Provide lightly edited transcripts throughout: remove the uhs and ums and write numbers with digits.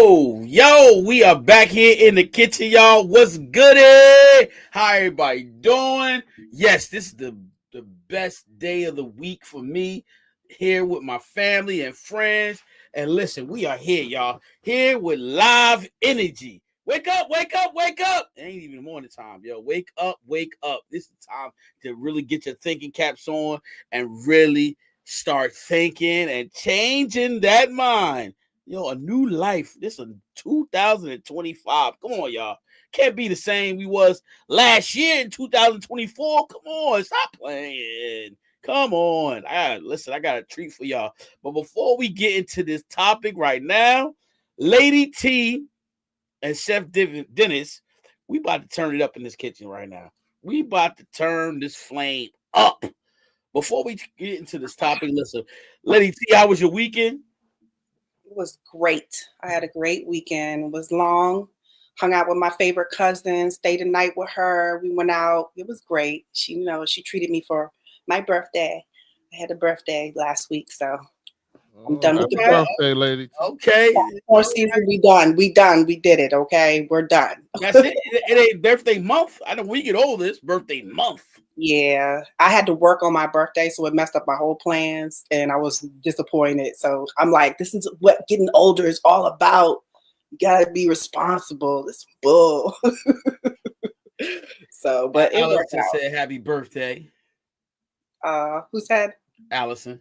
Yo, we are back here in the kitchen, y'all. What's good? How everybody doing? Yes, this is the best day of the week for me here with my family and friends. And listen, we are here, y'all. Here with live energy. Wake up, wake up, wake up. It ain't even morning time, yo. Wake up, wake up. This is the time to really get your thinking caps on and really start thinking and changing that mind. Yo, a new life. This is 2025. Come on, y'all. Can't be the same we was last year in 2024. Come on, stop playing. Come on. I got a treat for y'all. But before we get into this topic right now, Lady T and Chef Dennis, we about to turn it up in this kitchen right now. We about to turn this flame up. Before we get into this topic, listen, Lady T, how was your weekend? It was great. I had a great weekend. It was long. Hung out with my favorite cousin, stayed the night with her. We went out. It was great. She treated me for my birthday. I had a birthday last week, so I'm done with Happy the birthday. birthday, lady. Okay. Four season, we done. We done. We did it. Okay, we're done. That's it. It ain't birthday month. I know we get older. It's birthday month. Yeah, I had to work on my birthday, so it messed up my whole plans, and I was disappointed. So I'm like, this is what getting older is all about. You gotta be responsible. This bull. So, but it worked Allison out. said happy birthday. Who said? Allison.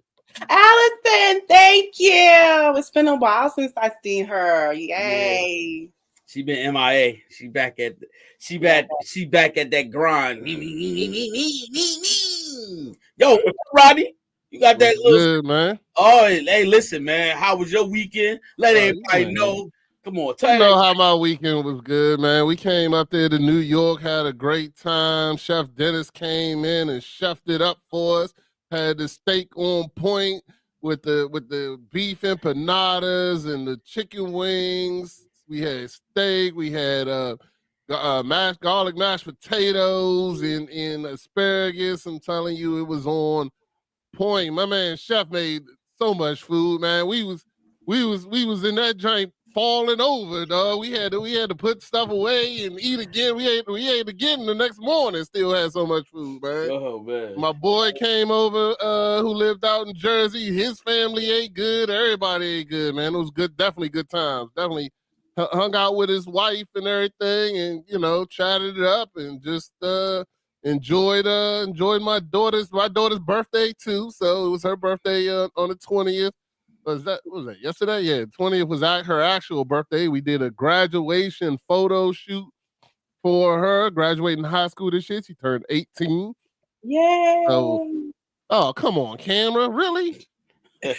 Allison, thank you. It's been a while since I've seen her. Yeah. Yay. She been MIA. She back at that grind. Yo, Rodney, you got that What's little. good, man? Oh, hey, listen, man. How was your weekend? Let everybody know. Come on, You know how my weekend was good, man. We came up there to New York, had a great time. Chef Dennis came in and chefed it up for us. Had the steak on point with the beef empanadas and the chicken wings. We had steak. We had garlic mashed potatoes and asparagus. I'm telling you, it was on point. My man Chef made so much food, man. We was in that joint falling over, dog. We had to put stuff away and eat again. We ate again the next morning. Still had so much food, man. Oh man. My boy came over who lived out in Jersey. His family ate good. Everybody ate good, man. It was good. Definitely good times. Definitely hung out with his wife and everything, and chatted it up and just enjoyed my daughter's birthday too. So it was her birthday on the 20th. Was that yesterday? Yeah, 20th was her actual birthday. We did a graduation photo shoot for her, graduating high school this year. She turned 18. Yay. Oh, come on, camera. Really?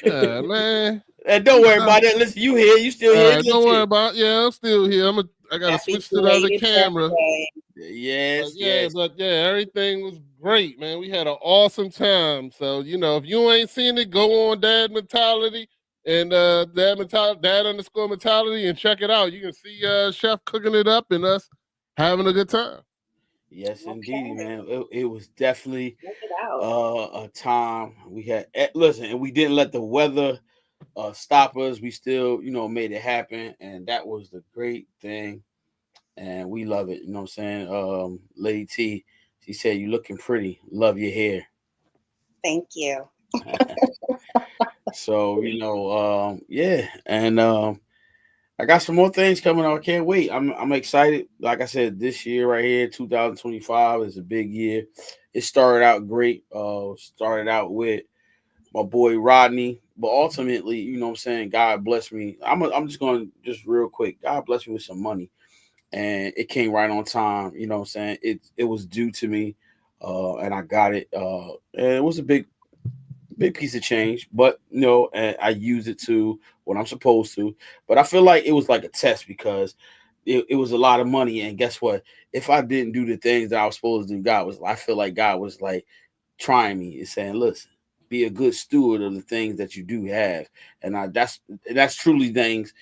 Yeah, man. And don't worry about that. Listen, you here. You still here. Don't worry about it. Yeah, I'm still here. I gotta Happy switch to the other belated camera. birthday. Yes. But everything was great, man. We had an awesome time. So, if you ain't seen it, go on Dad Mentality and Dad_Mentality and check it out. You can see Chef cooking it up and us having a good time. Yes, indeed, man. It was definitely Check it out. a time we had. Listen, and we didn't let the weather stop us. We still, made it happen, and that was the great thing. And we love it. You know what I'm saying? Lady T, she said, "You looking pretty. Love your hair." Thank you. So yeah, and I got some more things coming up. I can't wait. I'm excited. Like I said, this year right here, 2025 is a big year. It started out great. Started out with my boy Rodney, but ultimately, you know what I'm saying, God bless me. I'm just going to just real quick. God bless me with some money, and it came right on time. You know what I'm saying? It was due to me, and I got it. And it was a big piece of change, but and I use it to what I'm supposed to. But I feel like it was like a test because it was a lot of money. And guess what? If I didn't do the things that I was supposed to do, I feel like God was like trying me and saying, listen, be a good steward of the things that you do have. And that's truly things.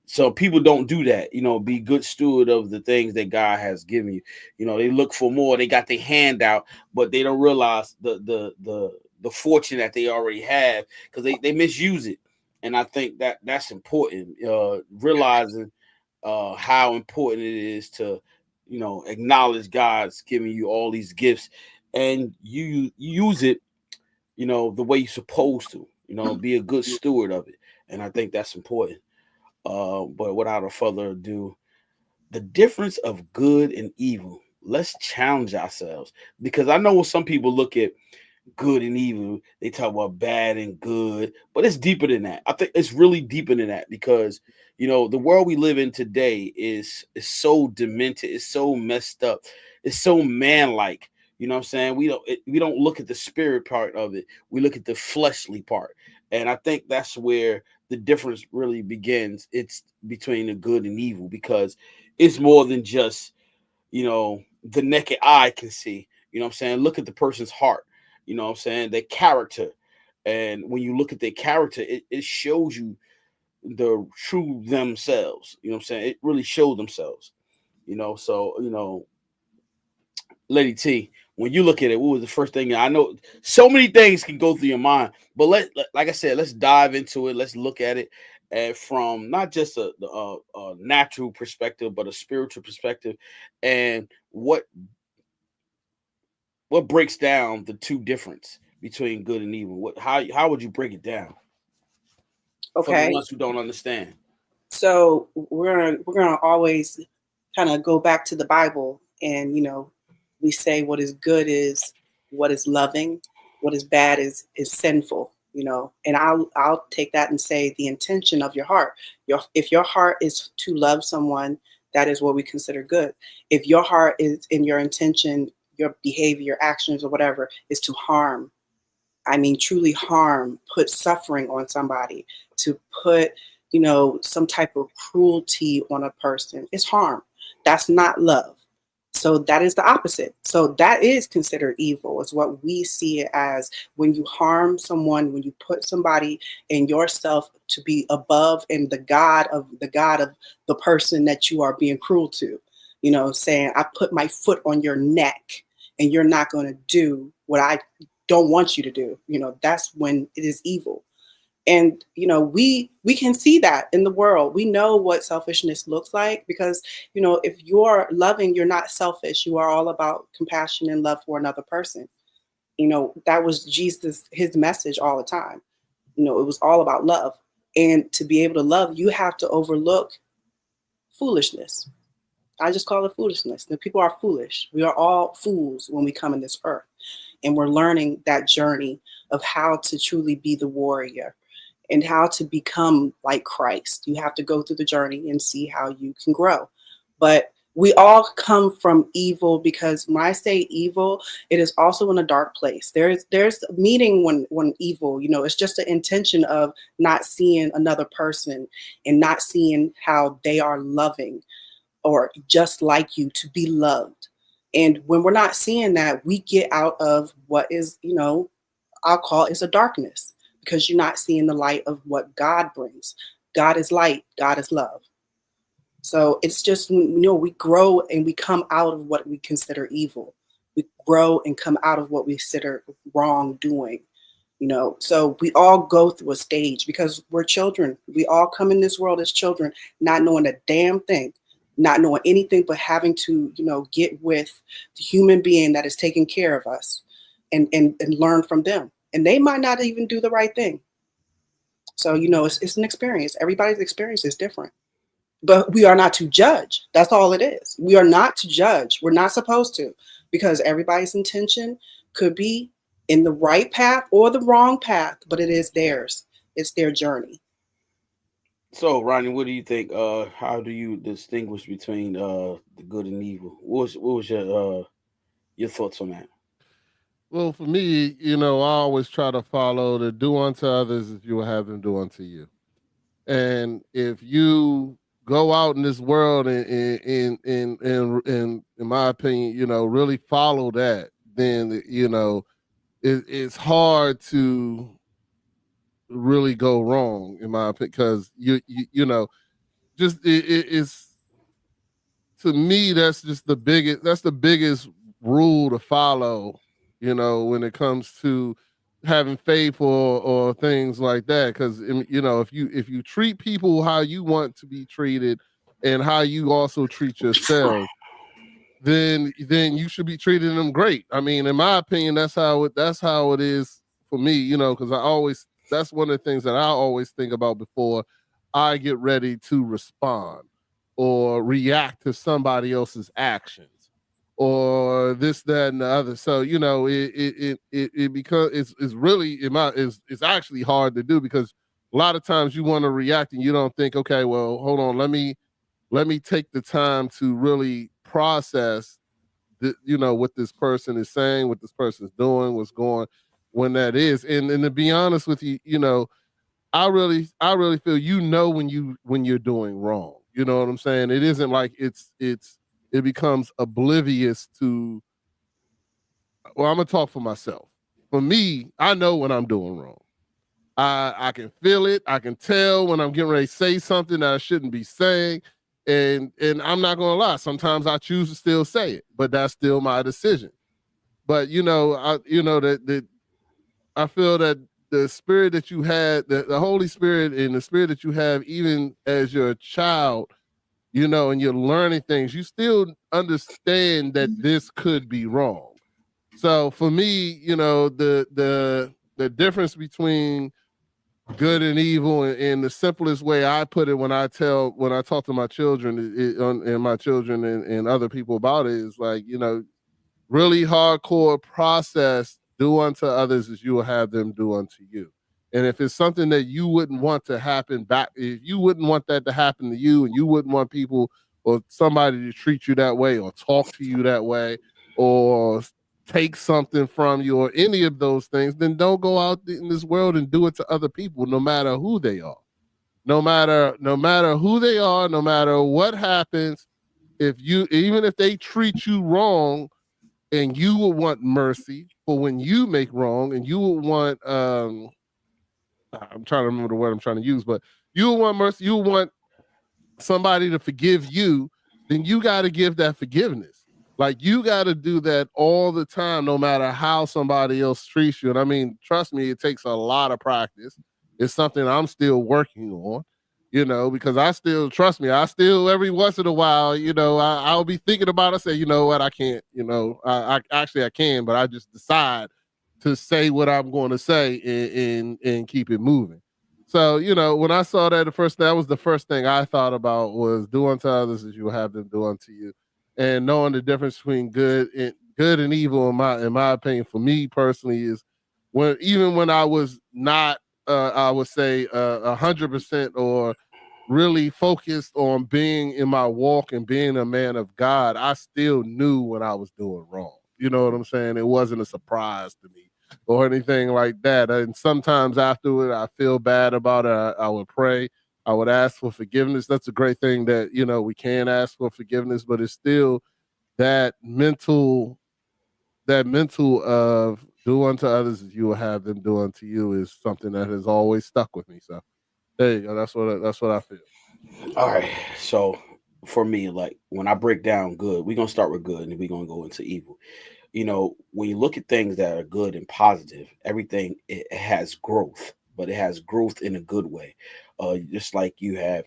So people don't do that, be good steward of the things that God has given you. They look for more, they got their hand out, but they don't realize the fortune that they already have because they misuse it. And I think that's important, realizing how important it is to, acknowledge God's giving you all these gifts, and you use it, the way you're supposed to, be a good steward of it. And I think that's important. But without a further ado, the difference of good and evil. Let's challenge ourselves, because I know when some people look at good and evil, they talk about bad and good, but it's deeper than that. I think it's really deeper than that, because the world we live in today is so demented, it's so messed up, it's so man-like. You know what I'm saying? We don't look at the spirit part of it. We look at the fleshly part. And I think that's where the difference really begins. It's between the good and evil, because it's more than just, the naked eye can see. You know what I'm saying? Look at the person's heart. You know what I'm saying? Their character. And when you look at their character, it shows you the true themselves. You know what I'm saying? It really showed themselves. So, Lady T, when you look at it, what was the first thing? I know so many things can go through your mind, but like I said, let's dive into it. Let's look at it from not just a natural perspective, but a spiritual perspective, and what breaks down the two difference between good and evil. How would you break it down for the Okay. ones who don't understand? So we're gonna always kind of go back to the Bible, and we say what is good is what is loving, what is bad is sinful. And I'll take that and say the intention of your heart. If your heart is to love someone, that is what we consider good. If your heart is in your intention, your behavior, your actions, or whatever is to harm, I mean, truly harm, put suffering on somebody, to put, some type of cruelty on a person, it's harm. That's not love. So that is the opposite. So that is considered evil, is what we see it as, when you harm someone, when you put somebody in yourself to be above and the God of the person that you are being cruel to, saying, I put my foot on your neck and you're not going to do what I don't want you to do. That's when it is evil. And we can see that in the world. We know what selfishness looks like, because if you're loving, you're not selfish. You are all about compassion and love for another person. That was Jesus, his message all the time. It was all about love. And to be able to love, you have to overlook foolishness. I just call it foolishness. The people are foolish. We are all fools when we come in this earth. And we're learning that journey of how to truly be the warrior and how to become like Christ. You have to go through the journey and see how you can grow. But we all come from evil, because when I say evil, it is also in a dark place. There's meaning when evil, it's just the intention of not seeing another person and not seeing how they are loving or just like you, to be loved. And when we're not seeing that, we get out of what is, I'll call it's a darkness, because you're not seeing the light of what God brings. God is light, God is love. So it's just, we grow and we come out of what we consider evil. We grow and come out of what we consider wrongdoing. So we all go through a stage, because we're children. We all come in this world as children, not knowing a damn thing, not knowing anything, but having to, get with the human being that is taking care of us, and learn from them. And they might not even do the right thing. So, it's an experience. Everybody's experience is different. But we are not to judge. That's all it is. We are not to judge. We're not supposed to, because everybody's intention could be in the right path or the wrong path, but it is theirs. It's their journey. So, Ronnie, what do you think? How do you distinguish between the good and evil? What was your thoughts on that? Well, for me, I always try to follow the do unto others as you will have them do unto you. And if you go out in this world and in my opinion, really follow that, then it's hard to really go wrong in my opinion, because just it's, to me, that's just the biggest rule to follow, when it comes to having faith or things like that. Because if you treat people how you want to be treated, and how you also treat yourself, then you should be treating them great. I mean, in my opinion, that's how it is for me, you know, because that's one of the things that I always think about before I get ready to respond or react to somebody else's actions or this, that, and the other. So, you know, it becomes it's really it's actually hard to do, because a lot of times you want to react and you don't think, okay, well, hold on, let me take the time to really process you know, what this person is saying, what this person is doing, what's going, when that is. And to be honest with you, you know, I really feel, you know, when you're doing wrong. You know what I'm saying? It isn't like it becomes oblivious to, well, I'm gonna talk for myself. For me, I know when I'm doing wrong. I can feel it. I can tell when I'm getting ready to say something that I shouldn't be saying. And I'm not gonna lie, sometimes I choose to still say it, but that's still my decision. But you know, that I feel that the spirit that you had, the Holy Spirit and the spirit that you have, even as you're a child, you know, and you're learning things, you still understand that this could be wrong. So for me, you know, the difference between good and evil, and the simplest way I put it when I talk to my children and my children and other people about it is like, you know, really hardcore process, do unto others as you will have them do unto you. And if it's something that you wouldn't want to happen back, if you wouldn't want that to happen to you, and you wouldn't want people or somebody to treat you that way or talk to you that way or take something from you or any of those things, then don't go out in this world and do it to other people, no matter who they are. No matter who they are, no matter what happens, even if they treat you wrong, and you will want mercy for when you make wrong, and you will want I'm trying to remember the word I'm trying to use, but you will want mercy, you will want somebody to forgive you, then you got to give that forgiveness. Like, you got to do that all the time, no matter how somebody else treats you. And I mean, trust me, it takes a lot of practice. It's something I'm still working on, you know, because I still, trust me, I still, every once in a while, you know, I'll be thinking about it, say, you know what, I can't, you know, I actually I can, but I just decide to say what I'm going to say and keep it moving. So, you know, when I saw that, that was the first thing I thought about, was do unto others as you will have them do unto you. And knowing the difference between good and evil, in my opinion, for me personally, is even when I was not, I would say, 100% or really focused on being in my walk and being a man of God, I still knew when I was doing wrong. You know what I'm saying? It wasn't a surprise to me or anything like that. And sometimes afterward, I feel bad about it. I would pray. I would ask for forgiveness. That's a great thing, that, you know, we can ask for forgiveness, but it's still that mental of do unto others as you will have them do unto you is something that has always stuck with me. So there you go. That's what I feel. All right. So for me, like when I break down good, we're gonna start with good and then we're gonna go into evil. You know, when you look at things that are good and positive, everything, it has growth, but it has growth in a good way. Just like you have,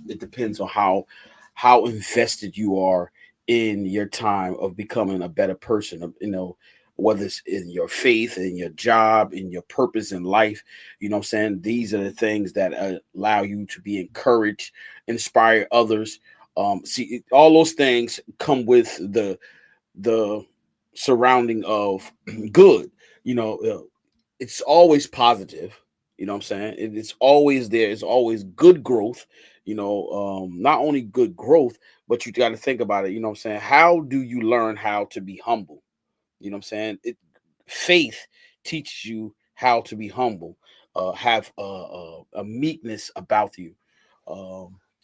it depends on how invested you are in your time of becoming a better person. You know, whether it's in your faith, in your job, in your purpose in life. You know what I'm saying? These are the things that allow you to be encouraged, inspire others. See, all those things come with the surrounding of good. You know, it's always positive. You know what I'm saying? It's always there. It's always good growth. You know, not only good growth, but you got to think about it. You know what I'm saying? How do you learn how to be humble? You know what I'm saying? Faith teaches you how to be humble, have a meekness about you.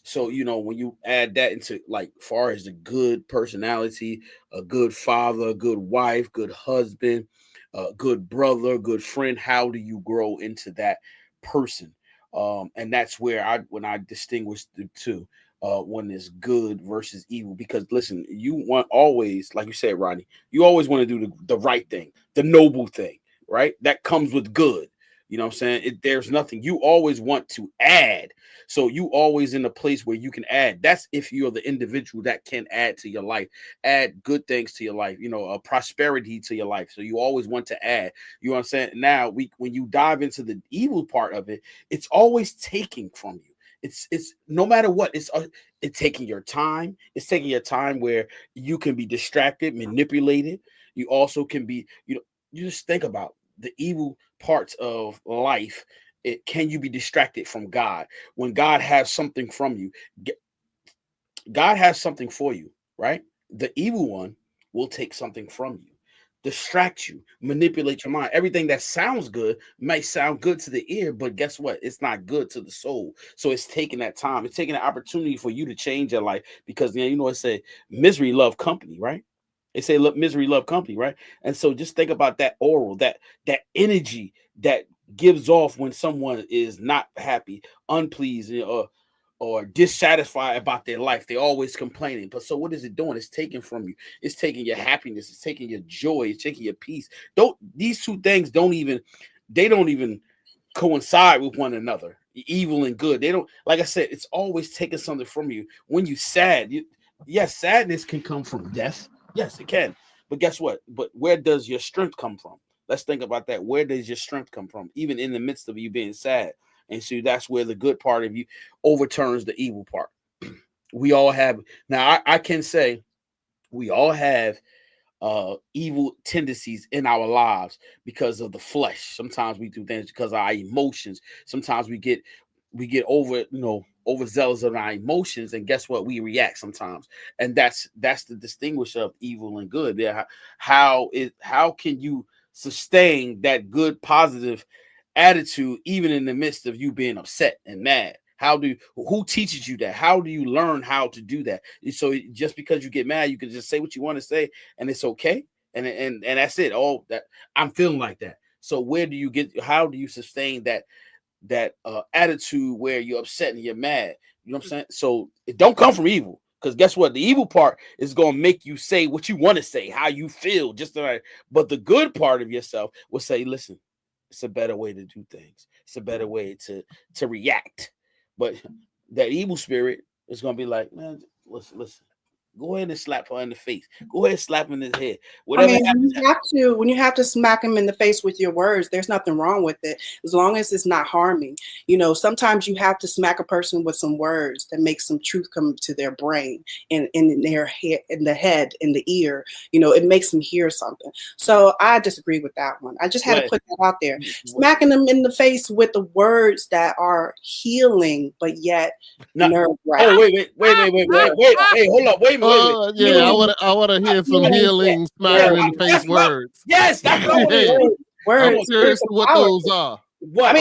So, you know, when you add that into, like, far as the good personality, a good father, a good wife, good husband, a good brother, good friend, how do you grow into that person? And that's where when I distinguish the two, when it's good versus evil. Because listen, you want always, like you said, Ronnie, you always want to do the right thing, the noble thing, right? That comes with good. You know what I'm saying? There's nothing. You always want to add. So you always in a place where you can add. That's if you're the individual that can add to your life, add good things to your life, a prosperity to your life. So you always want to add. You know what I'm saying? Now, when you dive into the evil part of it, it's always taking from you. It's no matter what, it's taking your time. It's taking your time where you can be distracted, manipulated. You also can be, you just think about the evil parts of life. Can you be distracted from God when God has something from you? God has something for you, right? The evil one will take something from you, distract you, manipulate your mind. Everything that sounds good might sound good to the ear, but guess what? It's not good to the soul. So it's taking that time. It's taking an opportunity for you to change your life, because it say misery love company, right? They say, look, misery love company, right? And so just think about that oral, that energy that gives off when someone is not happy, unpleased, or dissatisfied about their life. They're always complaining. But so what is it doing? It's taking from you. It's taking your happiness. It's taking your joy. It's taking your peace. These two things don't even coincide with one another. Evil and good. They don't, like I said, it's always taking something from you. When you sad, yes, sadness can come from death. Yes, it can. But guess what? But where does your strength come from? Let's think about that. Where does your strength come from? Even in the midst of you being sad. And so that's where the good part of you overturns the evil part. We all have, now I can say we all have evil tendencies in our lives because of the flesh. Sometimes we do things because of our emotions. Sometimes we get overzealous of our emotions, and guess what? We react sometimes, and that's the distinguish of evil and good. Yeah, how can you sustain that good, positive attitude even in the midst of you being upset and mad? Who teaches you that? How do you learn how to do that? So just because you get mad, you can just say what you want to say, and it's okay, and that's it. Oh, that I'm feeling like that. So how do you sustain that attitude where you're upset and you're mad? You know what I'm saying? So it don't come from evil, because guess what? The evil part is going to make you say what you want to say, how you feel, just like. But the good part of yourself will say, listen, it's a better way to do things. It's a better way to react. But that evil spirit is going to be like, man, listen. Go ahead and slap her in the face. Go ahead and slap him in his head. Whatever happens. When you have to smack him in the face with your words, there's nothing wrong with it, as long as it's not harming. Sometimes you have to smack a person with some words that make some truth come to their brain and in their head, in the ear. It makes them hear something. So I disagree with that one. I just had to put that out there. Smacking them in the face with the words that are healing, but yet nerve-wracking. Oh, wait, hold up, wait. Yeah, I want to hear some healing, smacking in the face words. Yes, that's what I want to hear. I'm curious what those are. What?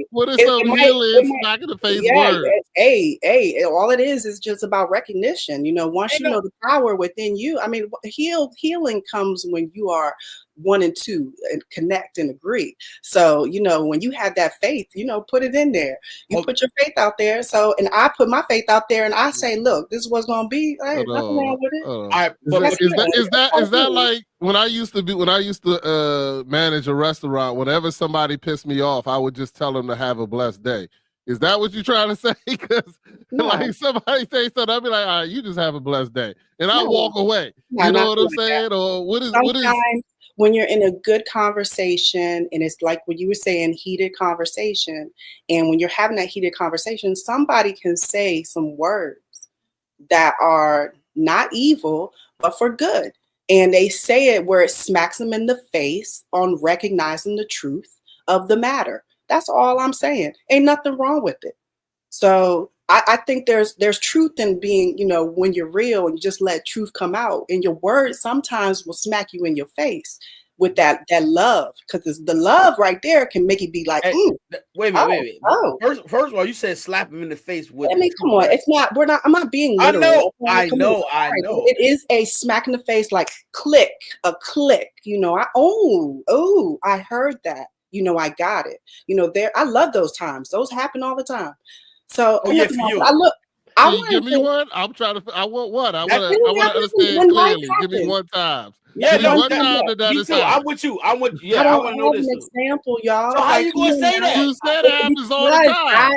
What is some healing, smacking the face words? Hey, all it is just about recognition. Once you know the power within you, healing comes when you are 1 and 2 and connect and agree. So, when you have that faith, put it in there. You put your faith out there. So, and I put my faith out there, and I say, look, this is what's going to be. Hey, nothing wrong with it. Is that like when I used to manage a restaurant? Whenever somebody pissed me off, I would just tell them to have a blessed day. Is that what you're trying to say? Because like somebody say something, I'll be like, all right, you just have a blessed day, and I walk away. You know what I'm saying? Or what is? When you're in a good conversation, and it's like what you were saying, heated conversation, and when you're having that heated conversation, somebody can say some words that are not evil, but for good. And they say it where it smacks them in the face on recognizing the truth of the matter. That's all I'm saying. Ain't nothing wrong with it. So I think there's truth in being, when you're real and you just let truth come out, and your words sometimes will smack you in your face with that love, because the love right there can make it be like, wait a minute. Oh. First of all, you said slap him in the face with. Come on, it's not. I'm not being literal. I know. It is a smack in the face, like a click. I heard that. I got it. I love those times. Those happen all the time. So I Can you give want me to. one? I'm trying to. I want one. I That- want to. I want to understand When life clearly. Give me happens. one time. Yeah, Give me no, one that- time that me has too. I'm happened. with you. I'm with I yeah. I don't want to know have this. an example, y'all. So how you gonna say that? You said it happens all the Because time.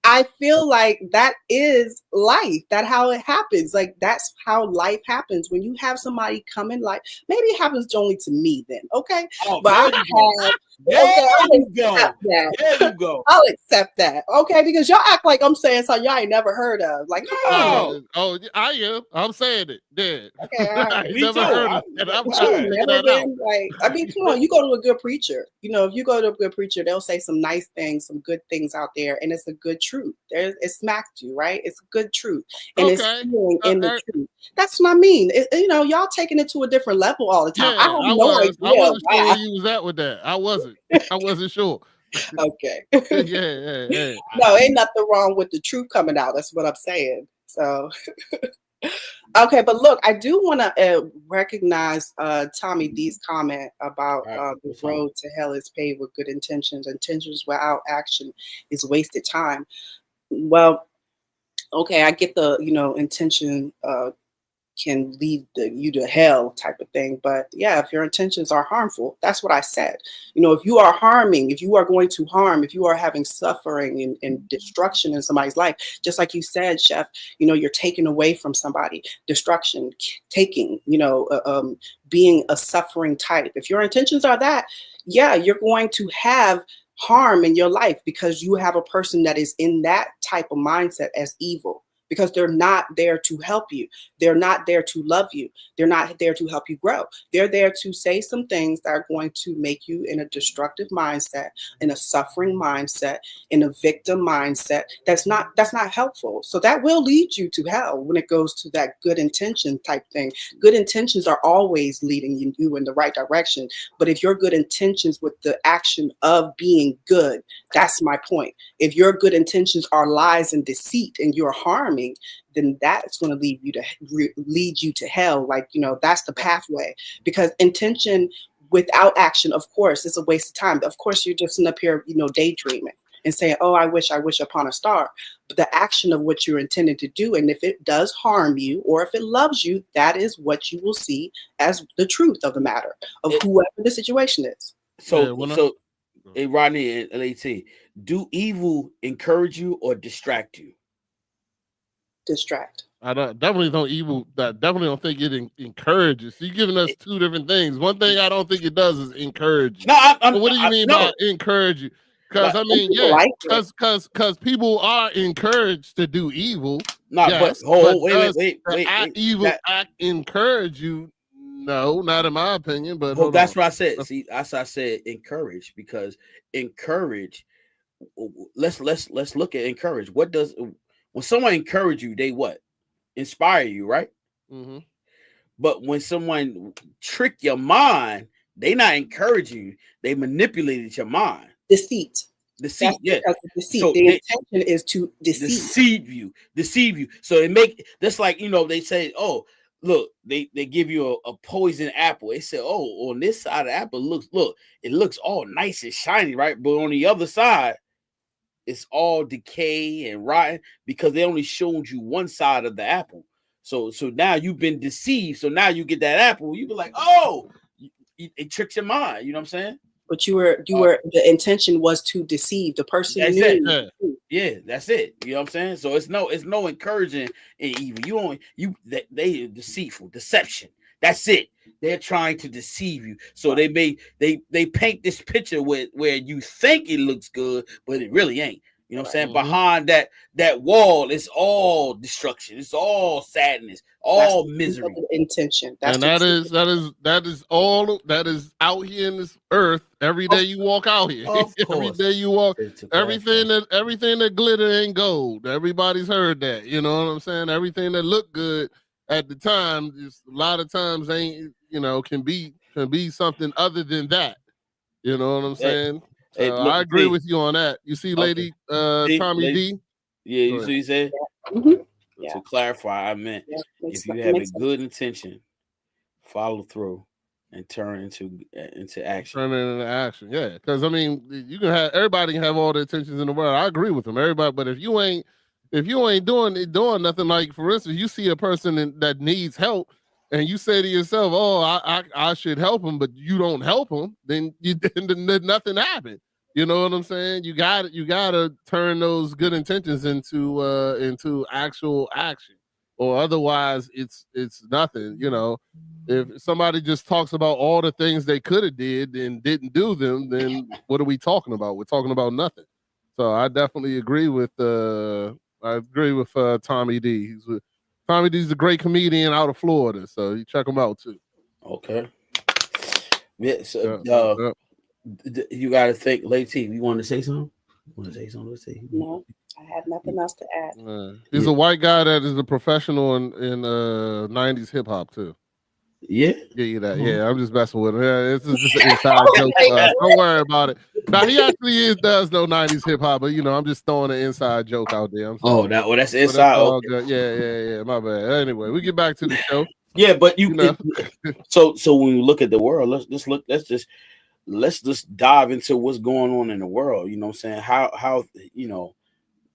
I feel like that is life. That's how it happens. Like that's how life happens. When you have somebody come in life, maybe it happens only to me then, okay? Oh, But I there you go. have There okay, I'll you go. accept that. There you go. I'll accept that. Okay, because y'all act like I'm saying something y'all ain't never heard of. Like, come on. No. I am. I'm saying it. Dead. Okay, all I right. ain't Me never too. heard of it. I'm But trying to you figure never that out. been like, I mean, come on, you go to a good preacher. You know, if you go to a good preacher, they'll say some nice things, some good things out there, and it's a good truth. It smacked you, right? It's a good truth, and it's Okay. healing in the truth. That's what I mean. You know, y'all taking it to a different level all the time. Yeah, I have I no was. I idea wasn't sure why. where you was at with that. I wasn't. I wasn't sure. Okay. Yeah. No, ain't nothing wrong with the truth coming out. That's what I'm saying. So, okay, but look, I do want to recognize Tommy D's comment about All right, the what's on? road to hell is paved with good intentions. Intentions without action is wasted time. Well, okay, I get the intention can lead you to hell type of thing. But yeah, if your intentions are harmful, that's what I said. You know, if you are harming, if you are going to harm, if you are having suffering and destruction in somebody's life, just like you said, Chef, you know, you're taking away from somebody, destruction, taking, being a suffering type. If your intentions are that, yeah, you're going to have harm in your life because you have a person that is in that type of mindset as evil, because they're not there to help you. They're not there to love you. They're not there to help you grow. They're there to say some things that are going to make you in a destructive mindset, in a suffering mindset, in a victim mindset. That's not helpful. So that will lead you to hell when it goes to that good intention type thing. Good intentions are always leading you in the right direction. But if your good intentions with the action of being good, that's my point. If your good intentions are lies and deceit and you're harming, then that's going to lead you to hell. Like, you know, that's the pathway, because intention without action, of course, is a waste of time. Of course, you're just up here, daydreaming and saying, oh, I wish upon a star. But the action of what you're intending to do, and if it does harm you or if it loves you, that is what you will see as the truth of the matter of whoever the situation is. So, hey, Rodney and LAT, do evil encourage you or distract you? Distract. I definitely don't think it encourages. So you're giving us two different things. One thing I don't think it does is encourage you. No, what do you mean by encourage you? Because I mean, yeah, because people are encouraged to do evil. Yes, wait. Evil act encourage you? No, not in my opinion. But that's what I said. See, that's what I said. Encourage, because encourage. Let's look at encourage. What does when someone encourage you? They what? Inspire you, right? Mm-hmm. But when someone trick your mind, they not encouraging you. They manipulated your mind. Deceit. Yeah. Deceit. So the intention is to deceive you. So it make that's like, they say, oh, look, they give you a poison apple. They say, oh, on this side of the apple, it looks all nice and shiny, right? But on the other side, it's all decay and rotten because they only showed you one side of the apple. So now you've been deceived. So now you get that apple, you be like, oh, it tricks your mind. You know what I'm saying? But you were the intention was to deceive the person. That's it. Yeah, that's it. You know what I'm saying? So it's no encouraging in evil. They deceitful, deception. That's it. They're trying to deceive you. So they paint this picture where you think it looks good, but it really ain't. You know what I'm saying? Mm-hmm. Behind that wall, it's all destruction. It's all sadness, all misery. Intention. And that is all that is out here in this earth. Every day you walk out here. Every day you walk. Everything that glitter ain't gold. Everybody's heard that. You know what I'm saying? Everything that looked good at the time, just a lot of times ain't, can be something other than that. You know what I'm saying? I agree with you on that. You see, Lady Tommy D? Yeah, you see what he said? Mm-hmm. Yeah. To clarify, I meant if you have a good intention, follow through and turn into action. Turn it into action, yeah. Because I mean, everybody can have all the intentions in the world. I agree with them, everybody. But if you ain't if you ain't doing nothing, like for instance, you see a person that needs help, and you say to yourself, "Oh, I should help him," but you don't help him, then then nothing happened. You know what I'm saying? You got to turn those good intentions into actual action, or otherwise it's nothing. You know, if somebody just talks about all the things they could have did and didn't do them, then what are we talking about? We're talking about nothing. So I definitely agree with Tommy D. Tommy D's a great comedian out of Florida, so you check him out too. Okay. Yeah. So, you got to think, Lady T. You want to say something? Want to say something? Let's see. No, I have nothing else to add. He's a white guy that is a professional in 90s hip hop too. Yeah. Yeah, I'm just messing with him. Yeah, this is just an inside joke. Don't worry about it. Now he actually does know 90s hip hop, but you know, I'm just throwing an inside joke out there. That's inside. Okay. Yeah. My bad. Anyway, we get back to the show. Yeah, but you know. So when you look at the world, let's just dive into what's going on in the world. You know what I'm saying? How you know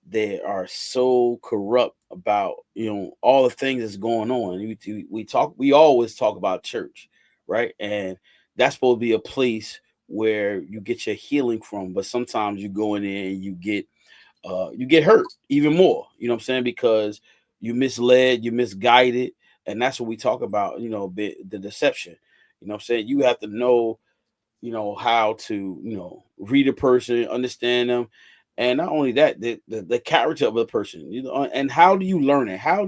they are so corrupt about, you know, all the things that's going on. We always talk about church, right? And that's supposed to be a place where you get your healing from, but sometimes you go in there and you get hurt even more, you know what I'm saying? Because you misled, you misguided, and that's what we talk about, you know, the deception. You know what I'm saying? You have to know, you know, how to, you know, read a person, understand them. And not only that, the character of the person, you know, and how do you learn it? I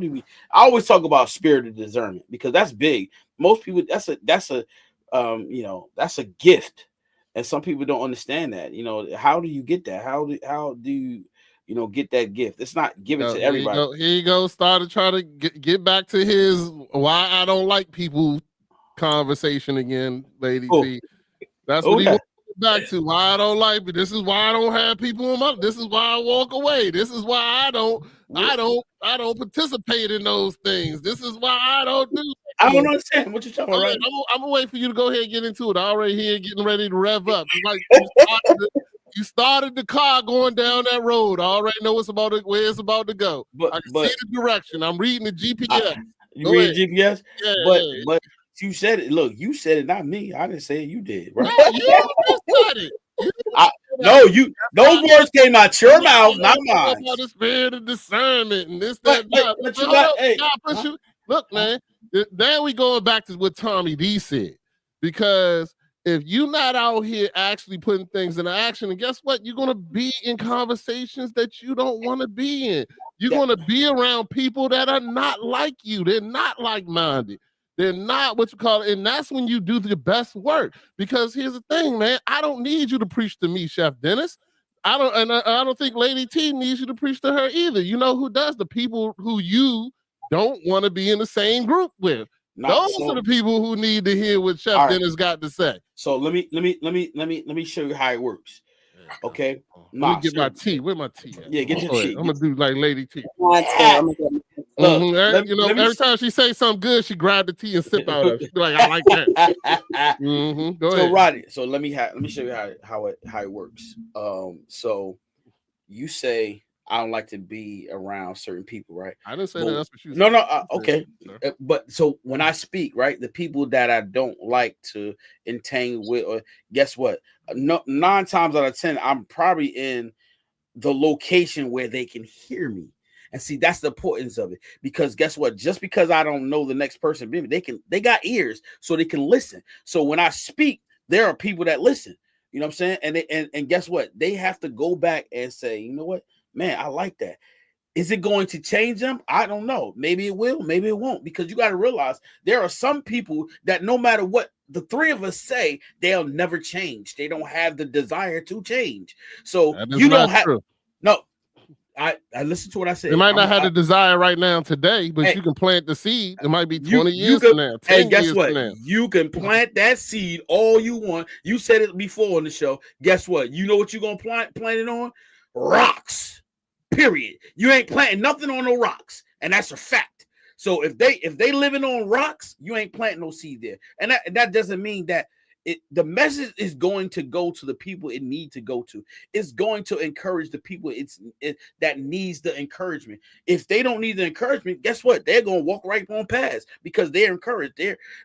always talk about spirit of discernment because that's big. Most people, that's a you know, that's a gift, and some people don't understand that. You know, how do you get that? How do you, you know, get that gift? It's not given to everybody. Here you go. Started trying to get back to his why I don't like people conversation again, Lady T. That's what he wants back to. Why I don't like me. This is why I don't have people in my. This is why I walk away. This is why I don't participate in those things. This is why I don't do. I don't understand what you're talking about. Right? I'm gonna wait for you to go ahead and get into it. I already here getting ready to rev up. It's like you started the car going down that road. I already know where it's about to go. But I can see the direction. I'm reading the GPS. You read GPS? Yeah, but you said it. Look, you said it, not me. I didn't say it. You did, right? No, you said it. Those words came out your mouth, not mine. About the spirit of discernment and this, but you got, look, man. Then we going back to what Tommy D said, because if you're not out here actually putting things into action, and guess what? You're gonna be in conversations that you don't want to be in. You're gonna be around people that are not like you. They're not like-minded. They're not what you call it, and that's when you do the best work. Because here's the thing, man. I don't need you to preach to me, Chef Dennis. I don't think Lady T needs you to preach to her either. You know who does? The people who you don't want to be in the same group with. Those are the people who need to hear what Chef Dennis got to say. So let me show you how it works. Okay. Let me get my tea. Where my tea at? Yeah, get your tea. I'm gonna do like Lady T. Look, you know, every time she say something good, she grab the tea and sip out of it. She's like, I like that. Go ahead. So Roddy, so let me show you how it works. So you say I don't like to be around certain people, right? I didn't say that. That's what you said. No. Okay. But so when I speak, right, the people that I don't like to entangle with, or guess what? 9 times out of 10, I'm probably in the location where they can hear me. And see, that's the importance of it. Because guess what? Just because I don't know the next person, they got ears, so they can listen. So when I speak, there are people that listen. You know what I'm saying? And guess what? They have to go back and say, you know what? Man, I like that. Is it going to change them? I don't know. Maybe it will, maybe it won't, because you got to realize there are some people that no matter what the three of us say, they'll never change. They don't have the desire to change. So you don't have no. I listen to what I said. They might not have the desire right now today, but you can plant the seed. It might be 20 years from now. 10 and guess years what? From now. You can plant that seed all you want. You said it before on the show. Guess what? You know what you're gonna plant it on? Rocks. Period. You ain't planting nothing on no rocks, and that's a fact. So if they living on rocks, you ain't planting no seed there. And that doesn't mean that the message is going to go to the people it need to go to. It's going to encourage the people that needs the encouragement. If they don't need the encouragement, guess what? They're gonna walk right on past because they're encouraged.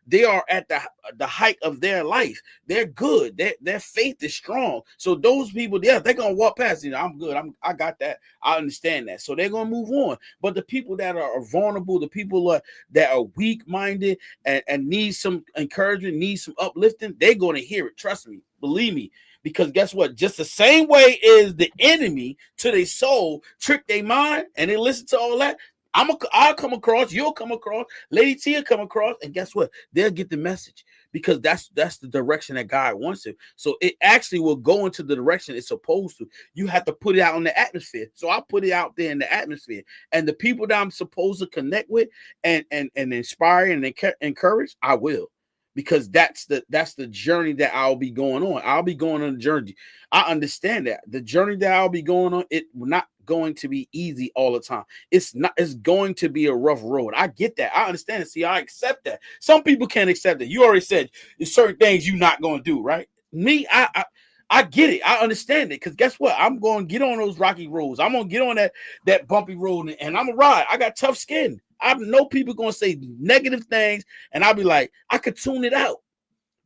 They are at the height of their life. They're good. Their faith is strong. So those people, yeah, they're gonna walk past. I'm good. I got that. I understand that. So they're gonna move on. But the people that are vulnerable, the people that are weak-minded and need some encouragement, need some uplifting, they're going to hear it. Trust me, believe me. Because guess what? Just the same way is the enemy to their soul trick their mind and they listen to all that. I'll come across, you'll come across, Lady T will come across, and guess what? They'll get the message because that's the direction that God wants it. So it actually will go into the direction it's supposed to. You have to put it out in the atmosphere. So I put it out there in the atmosphere, and the people that I'm supposed to connect with and inspire and encourage, I will. Because that's the journey that I'll be going on. I'll be going on a journey. I understand that the journey that I'll be going on, it not going to be easy all the time. It's going to be a rough road. I get that. I understand it. See, I accept that. Some people can't accept it. You already said there's certain things you're not going to do, right? Me, I get it. I understand it. Because guess what? I'm going to get on those rocky roads. I'm going to get on that bumpy road and I'm going to ride. I got tough skin. I know people going to say negative things and I'll be like, I could tune it out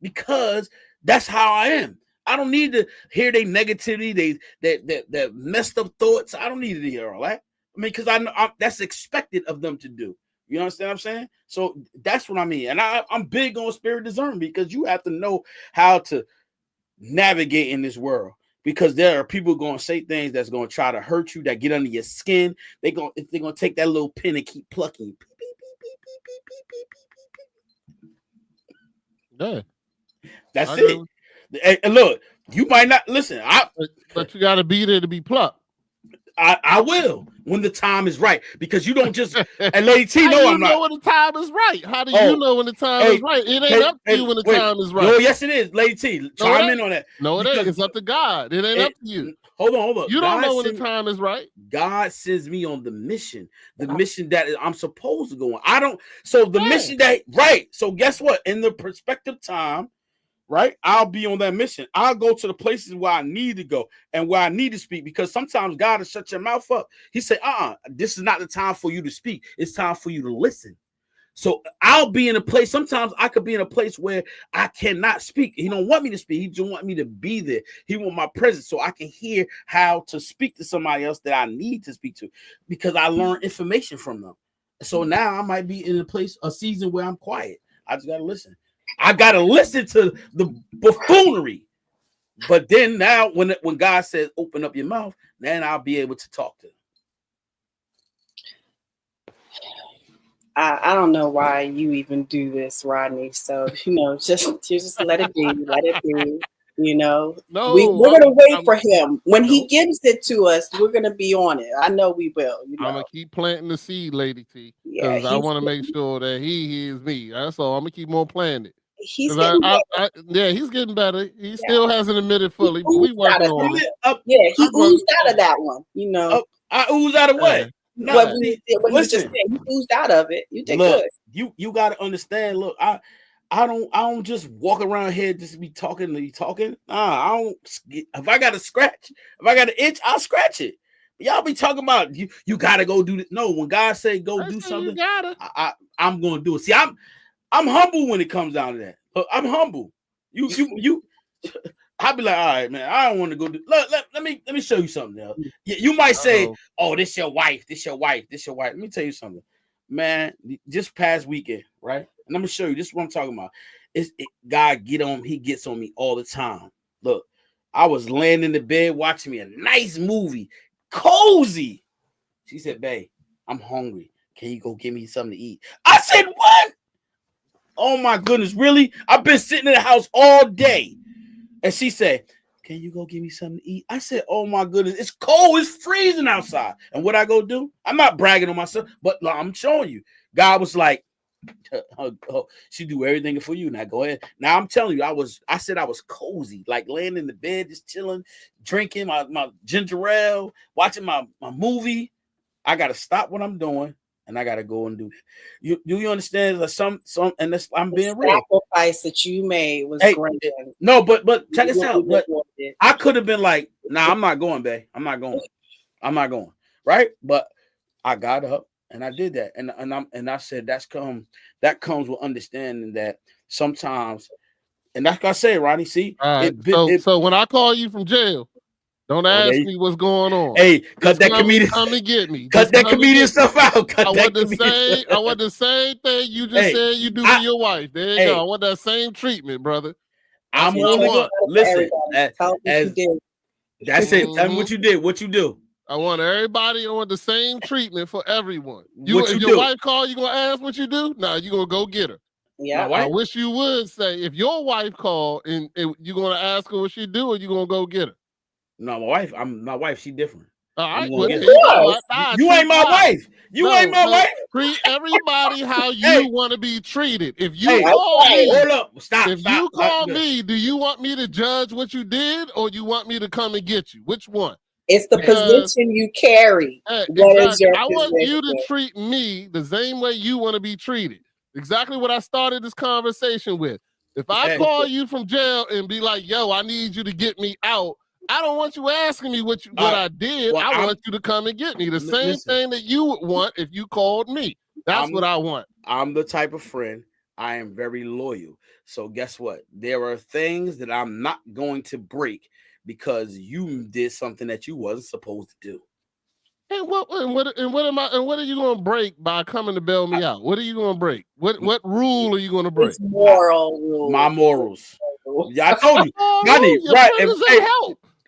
because that's how I am. I don't need to hear their negativity, that messed up thoughts. I don't need to hear all that. I mean, because I know that's expected of them to do. You understand what I'm saying? So that's what I mean. And I'm big on spirit discernment because you have to know how to navigate in this world. Because there are people going to say things that's going to try to hurt you, that get under your skin. They're going to take that little pin and keep plucking. Yeah. That's it. And look, you might not listen. But you got to be there to be plucked. I will when the time is right, because you don't just and Lady T know I'm not. Know when the time is right? How do you know when the time is right? It ain't up to you when the time is right. No, yes, it is, Lady T. Chime in on that. No, it ain't. It's up to God. It ain't up to you. Hold on. You don't know when the time is right. God sends me on the mission that I'm supposed to go on. I don't. So the mission that right. So guess what? In the prospective time, right? I'll be on that mission. I'll go to the places where I need to go and where I need to speak, because sometimes God will shut your mouth up. He said, this is not the time for you to speak. It's time for you to listen. So I'll be in a place. Sometimes I could be in a place where I cannot speak. He don't want me to speak. He just want me to be there. He want my presence so I can hear how to speak to somebody else that I need to speak to, because I learn information from them. So now I might be in a season where I'm quiet. I just got to listen. I gotta listen to the buffoonery, but then now, when God says open up your mouth, then I'll be able to talk to them. I don't know why you even do this, Rodney. So just let it be. Let it be. No, we're gonna wait for him. When he gives it to us, we're gonna be on it. I know we will. I'm gonna keep planting the seed, Lady T, because I want to make sure that he hears me. That's all. I'm gonna keep on planting it. He's getting better. He's getting better. He still hasn't admitted fully, but we working on it. He oozed out of that one. I ooze out of what? What you just said, you oozed out of it. You did good. You got to understand. Look, I don't just walk around here just be talking. I don't. If I got to scratch, if I got an itch, I'll scratch it. Y'all be talking about you got to go do this. No, when God say go do something, I'm going to do it. See, I'm humble when it comes down to that. I'm humble. You. I'll be like, all right, man. I don't want to go do. Let me show you something else. You might say, oh, this your wife. Let me tell you something, man. Just past weekend, right? And I'm gonna show you. This is what I'm talking about. God he gets on me all the time. Look, I was laying in the bed watching me a nice movie, cozy. She said, babe, I'm hungry. Can you go get me something to eat? I said, what? Oh my goodness, really? I've been sitting in the house all day. And she said, can you go give me something to eat? I said, oh my goodness, it's cold, it's freezing outside. And what I go do? I'm not bragging on myself, but I'm showing you. God was like, she do everything for you. Now go ahead. Now I'm telling you, I said I was cozy, like laying in the bed, just chilling, drinking my ginger ale, watching my movie. I gotta stop what I'm doing and I gotta go and do that. You understand? Like some, and this, I'm The being real. sacrifice that you made was Hey, great. no, but check this You out. But rewarded. I could have been like, nah, I'm not going, babe. I'm not going. Right? But I got up and I did that. And I said that comes with understanding that sometimes, and that's what I say, Ronnie. See, All right. So when I call you from jail, don't ask me what's going on. Hey, cut that comedian. Come and get me. Cut that comedian stuff out. I want the same thing you just said you do for your wife. There you go. I want that same treatment, brother. I'm gonna listen. That's it. Tell me what you did. What you do? I want everybody on the same treatment for everyone. If your wife call, you gonna ask what you do? Nah, you gonna go get her. Yeah. I wish you would say if your wife call and you gonna ask her what she do, or you gonna go get her. No, my wife. She different. All right, you ain't my wife. You ain't my wife. Treat everybody how you want to be treated. If you call me, hold up, stop. If you call me, do you want me to judge what you did, or you want me to come and get you? Which one? It's the position you carry. Exactly. I want you to treat me the same way you want to be treated. Exactly what I started this conversation with. If I call you from jail and be like, yo, I need you to get me out, I don't want you asking me what I did. Well, I want you to come and get me. The same thing that you would want if you called me. That's what I want. I'm the type of friend. I am very loyal. So guess what? There are things that I'm not going to break because you did something that you wasn't supposed to do. And what are you going to break by coming to bail me out? What are you going to break? What rule are you going to break? It's moral rules. My morals. Yeah, I told you. Ronnie, right?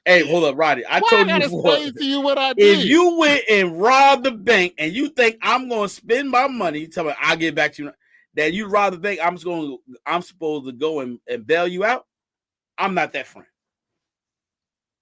Hey, hold up, Roddy. I told you before. To you what I did. If you went and robbed the bank and you think I'm going to spend my money, tell me I'll get back to you. That you robbed the bank, I'm supposed to go and bail you out. I'm not that friend.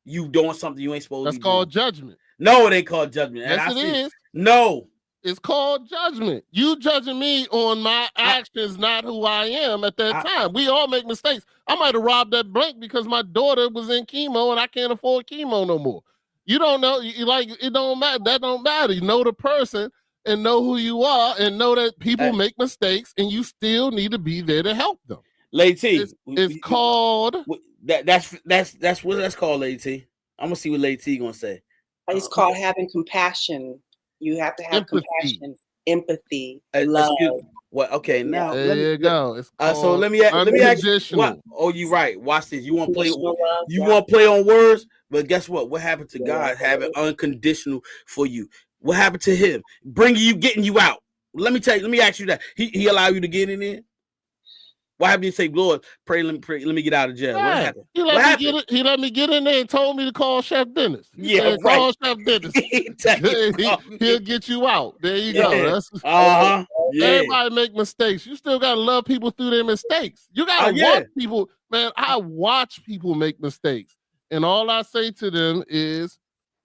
You doing something you ain't supposed to be doing. That's called judgment. No, it ain't called judgment. Yes, it is. No. It's called judgment. You judging me on my actions, not who I am at that time. We all make mistakes. I might have robbed that bank because my daughter was in chemo and I can't afford chemo no more. You don't know. It don't matter. That don't matter. You know the person and know who you are and know that people make mistakes and you still need to be there to help them. Lady T. It's called. That's what that's called, Lady T. I'm gonna see what Lady T gonna say. It's called having compassion. You have to have compassion, empathy, love. Well, okay, now there you go. It's so let me ask you. Oh, you right. Watch this. You want to play? You want to play on words? But guess what? What happened to God having unconditional for you? What happened to Him getting you out? Let me ask you that. He allowed you to get in there. Why haven't you say, Lord, pray, let me get out of jail? What happened? He let me get in there and told me to call Chef Dennis. Call Chef Dennis. He'll get you out. There you go. Everybody make mistakes. You still gotta love people through their mistakes. You gotta watch people, man. I watch people make mistakes, and all I say to them is,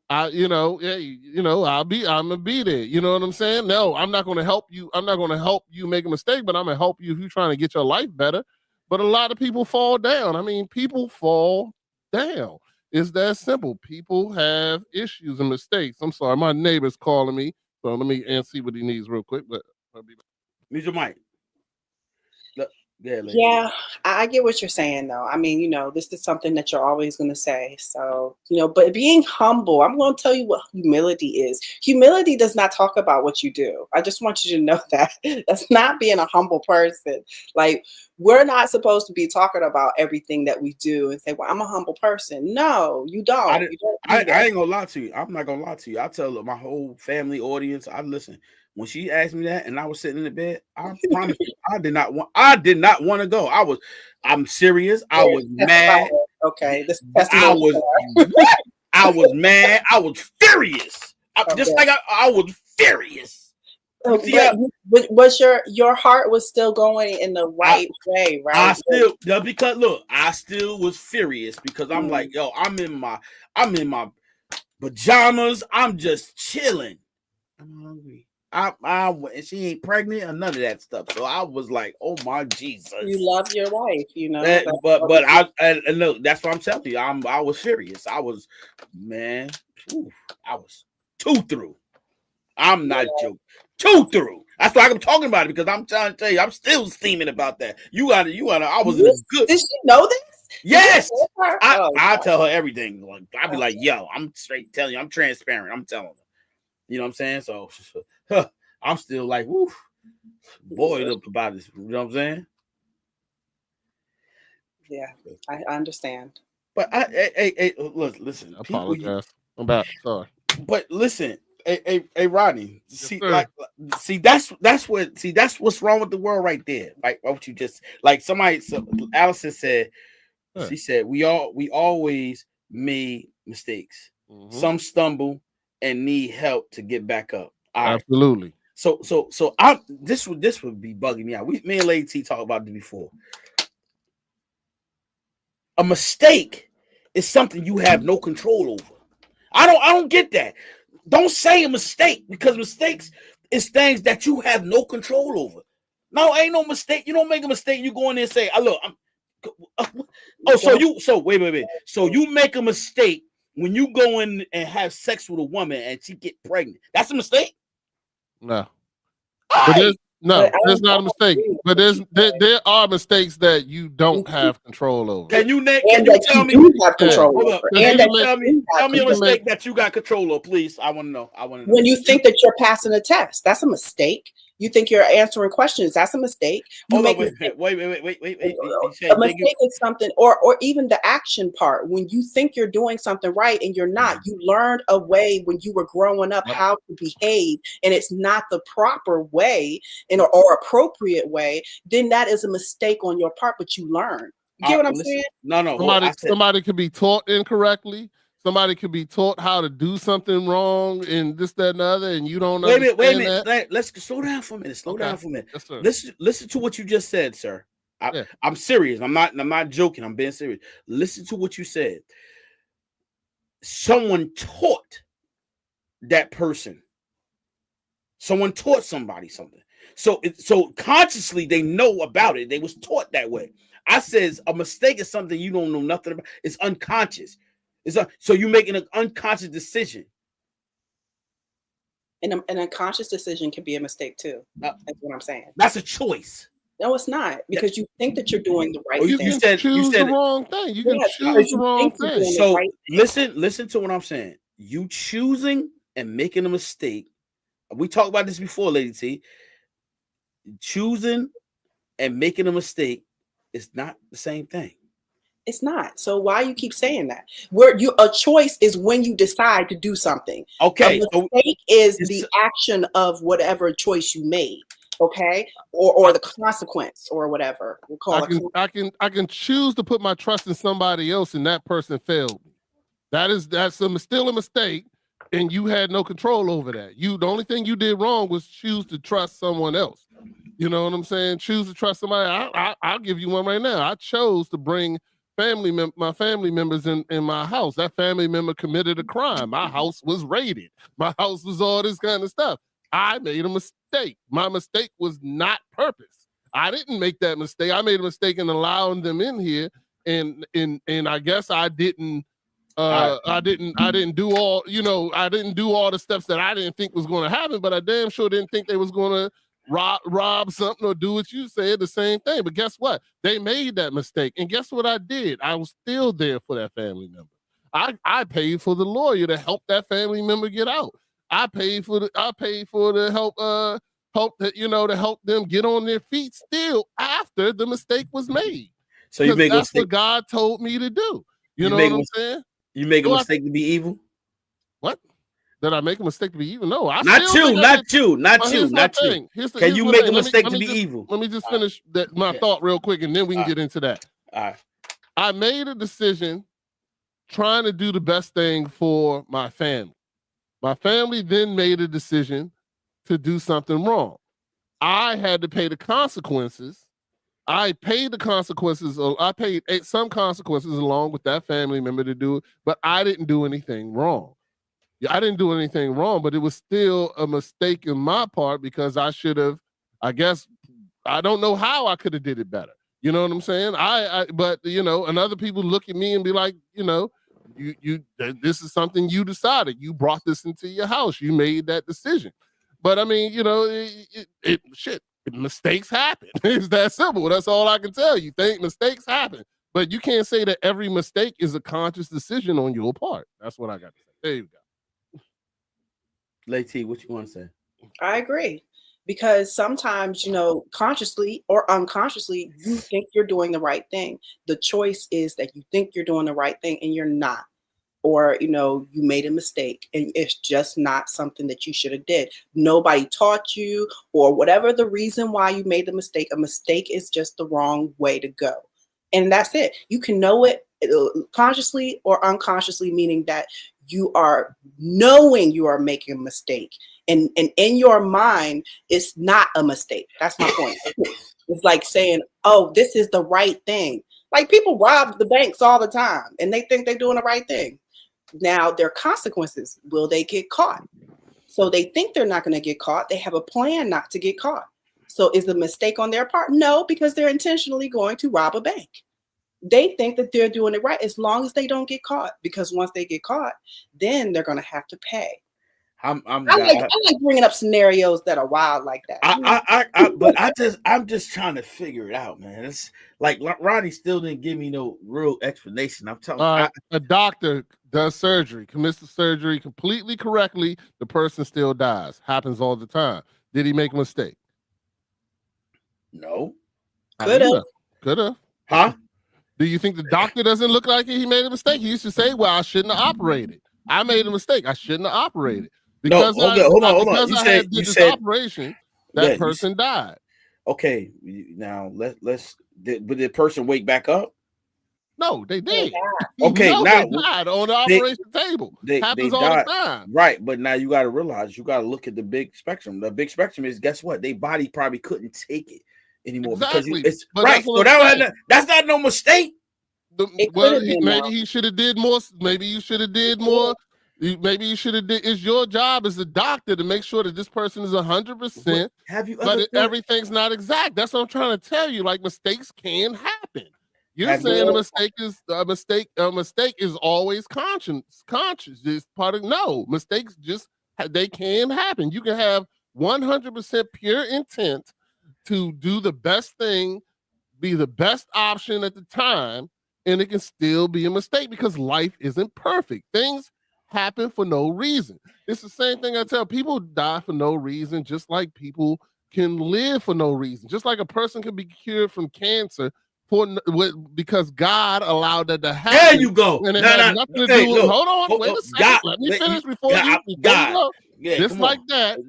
I'm gonna be there. You know what I'm saying? No, I'm not gonna help you. I'm not gonna help you make a mistake, but I'm gonna help you if you're trying to get your life better. But a lot of people fall down. I mean, people fall down. It's that simple. People have issues and mistakes. I'm sorry, my neighbor's calling me. So let me see what he needs real quick. But I'll be back. Mute your mic. Yeah, I get what you're saying, though. I mean, this is something that you're always going to say. So, but being humble, I'm going to tell you what humility is. Humility does not talk about what you do. I just want you to know that. That's not being a humble person. Like, we're not supposed to be talking about everything that we do and say, well, I'm a humble person. No, you don't. I ain't going to lie to you. I'm not going to lie to you. I tell my whole family audience, I listen. When she asked me that and I was sitting in the bed, I promise you, I did not want to go. I'm serious. I was mad. Okay. I was mad. I was furious. Just like I was furious. But your heart was still going in the right way, right? I still was furious because I'm like, yo, I'm in my pajamas. I'm just chilling. I'm hungry. And she ain't pregnant or none of that stuff. So I was like, oh my Jesus. You love your wife, but I look, that's what I'm telling you. I was furious. I was, man, I was too through. I'm not joking. 2 through. That's why I'm talking about it, because I'm trying to tell you, I'm still steaming about that. You gotta. I was in a good. Did she know this? Yes, Oh, I tell her everything. Like, I'll be like, yo, I'm straight telling you, I'm transparent. I'm telling her. You know what I'm saying? So I'm still like, woo, boiled up about this. You know what I'm saying? yeah, I understand. But hey, look, listen. I People, apologize. I'm back. Sorry. but listen, hey, Rodney. Yes, sir. That's what's wrong with the world right there. Like what you just like. Allison said. Huh. She said we always made mistakes. Mhm. Some stumble and need help to get back up. All right. Absolutely. So this would be bugging me out. Me and Lady T talked about this before. A mistake is something you have no control over. I don't get that. Don't say a mistake, because mistakes is things that you have no control over. No, ain't no mistake. You don't make a mistake. You go in there and say, wait. So you make a mistake when you go in and have sex with a woman and she get pregnant. That's a mistake? No. Right. There's not a mistake. But there are mistakes that you don't have control over. Can you tell me? Have control Hold up. over. Tell me a mistake that you got control of, please. I want to know. When you think that you're passing a test, that's a mistake. You think you're answering questions, that's a mistake. Wait. A mistake is something, or even the action part. When you think you're doing something right and you're not, you learned a way when you were growing up how to behave, and it's not the proper way or appropriate way, then that is a mistake on your part, but you learn. You get what I'm saying? No. Somebody could be taught incorrectly. Somebody could be taught how to do something wrong and this, that, and the other, and you don't understand. Wait a minute. Let's slow down for a minute. Yes, sir. Listen to what you just said, sir. I'm serious. I'm not joking. I'm being serious. Listen to what you said. Someone taught that person. Someone taught somebody something. So consciously they know about it. They was taught that way. I says a mistake is something you don't know nothing about. It's unconscious. So you're making an unconscious decision. And an unconscious decision can be a mistake too. That's what I'm saying. That's a choice. No, it's not, because you think that you're doing the right thing. You can choose the wrong thing. You can choose the wrong thing. So listen to what I'm saying. You choosing and making a mistake. We talked about this before, Lady T. Choosing and making a mistake is not the same thing. It's not. So why you keep saying that? A choice is when you decide to do something. Okay. A mistake is the action of whatever choice you made. Okay, or the consequence or whatever we'll call it. I can choose to put my trust in somebody else, and that person failed me. That's still a mistake, and you had no control over that. The only thing you did wrong was choose to trust someone else. You know what I'm saying? Choose to trust somebody. I'll give you one right now. I chose to bring my family members in my house. That family member committed a crime. My house was raided. My house was all this kind of stuff. I made a mistake. My mistake was not purpose. I didn't make that mistake. I made a mistake in allowing them in here, and I guess I didn't do all, I didn't do all the steps that I didn't think was going to happen, but I damn sure didn't think they was going to rob something or do what you said, the same thing. But guess what? They made that mistake. And guess what I did? I was still there for that family member. I paid for the lawyer to help that family member get out. I paid for the help to help them get on their feet still after the mistake was made. So you make that's what God told me to do. You know what I'm saying? You make a mistake to be evil? What? Did I make a mistake to be evil? No, not you. Can you make a mistake to be evil? Let me just finish my thought real quick, and then we can get into that. All right. I made a decision trying to do the best thing for my family. My family then made a decision to do something wrong. I had to pay the consequences. I paid the consequences. I paid some consequences along with that family member to do it, but I didn't do anything wrong. I didn't do anything wrong, but it was still a mistake in my part because I should have, I guess, I don't know how I could have did it better. You know what I'm saying? But and other people look at me and be like, this is something you decided. You brought this into your house. You made that decision. But I mean, you know, shit, mistakes happen. It's that simple. That's all I can tell you. Mistakes happen. But you can't say that every mistake is a conscious decision on your part. That's what I got to say. There you go. Lady, what you want to say? I agree. Because sometimes, you know, consciously or unconsciously, you think you're doing the right thing. The choice is that you think you're doing the right thing and you're not. Or, you know, you made a mistake and it's just not something that you should have did. Nobody taught you, or whatever the reason why you made the mistake. A mistake is just the wrong way to go. And that's it. You can know it consciously or unconsciously, meaning that you are knowing you are making a mistake. And in your mind, it's not a mistake. That's my point. It's like saying, oh, this is the right thing. Like people rob the banks all the time and they think they're doing the right thing. Now, there are consequences. Will they get caught? So they think they're not going to get caught. They have a plan not to get caught. So is the mistake on their part? No, because they're intentionally going to rob a bank. They think that they're doing it right as long as they don't get caught. Because once they get caught, then they're going to have to pay. I like bringing up scenarios that are wild like that. I'm just trying to figure it out, man. It's like Ronnie still didn't give me no real explanation. I'm telling a doctor does surgery, commits the surgery completely correctly. The person still dies. Happens all the time. Did he make a mistake? No. Could have. Huh? Do you think the doctor doesn't look like he made a mistake? He used to say, "Well, I shouldn't have operated. I made a mistake. I shouldn't have operated." Because hold on. Because I had this operation, that person died. Okay, now let's. But did the person wake back up? No, they did. Okay, now they died on the operation table. Happens all the time. Right, but now you got to realize, you got to look at the big spectrum. The big spectrum is, guess what? Their body probably couldn't take it anymore. Exactly. Because right. So that's not no mistake. Maybe he should have did more. Maybe you should have did more. Maybe you should have did. It's your job as a doctor to make sure that this person is 100%. Have you? But everything's not exact. That's what I'm trying to tell you. Like, mistakes can happen. You're saying a mistake is a mistake. A mistake is always conscious. It's part of mistakes. They can happen. You can have 100% pure intent to do the best thing, be the best option at the time, and it can still be a mistake because life isn't perfect. Things happen for no reason. It's the same thing I tell people: die for no reason, just like people can live for no reason. Just like a person can be cured from cancer because God allowed that to happen. There you go. And it had nothing to do with. Hold on, wait a second. Let me finish before you go. Just like that,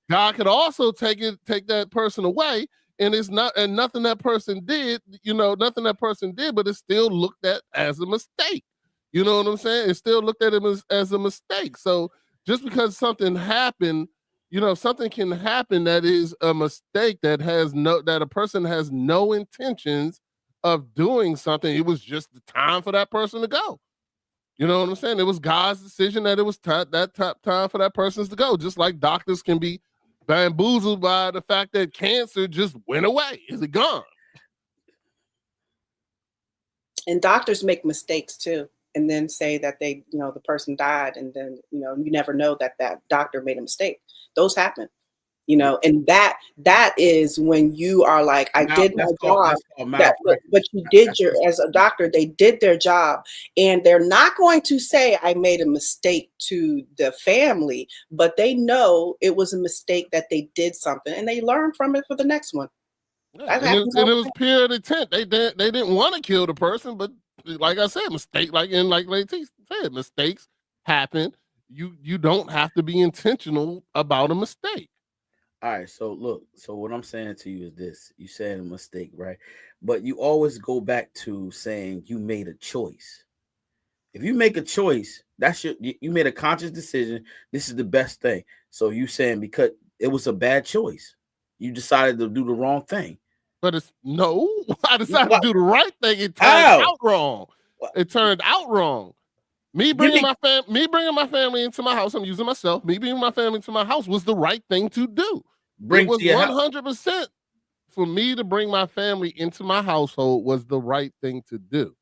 God could also take that person away, and nothing that person did. Nothing that person did, but it's still looked at as a mistake. You know what I'm saying? It's still looked at him as a mistake. So just because something happened, something can happen that is a mistake that a person has no intentions of doing something. It was just the time for that person to go. You know what I'm saying? It was God's decision that it was time for that person to go. Just like doctors can be bamboozled by the fact that cancer just went away. Is it gone? And doctors make mistakes too, and then say that the person died, and then you never know that doctor made a mistake. Those happen. And that is when you are like, I did my job. But you did as a doctor, they did their job, and they're not going to say I made a mistake to the family, but they know it was a mistake, that they did something, and they learn from it for the next one. Yeah, and it was pure intent. They didn't want to kill the person, but like I said, mistake, like Lady said, mistakes happen. You don't have to be intentional about a mistake. All right, so look, what I'm saying to you is this: you said a mistake, right? But you always go back to saying you made a choice. If you make a choice, you made a conscious decision. This is the best thing. So you saying because it was a bad choice, you decided to do the wrong thing. But I decided to do the right thing. It turned out wrong. It turned out wrong. Me bringing my family into my house. I'm using myself. Me bringing my family into my house was the right thing to do. It was 100% for me to bring my family into my household was the right thing to do.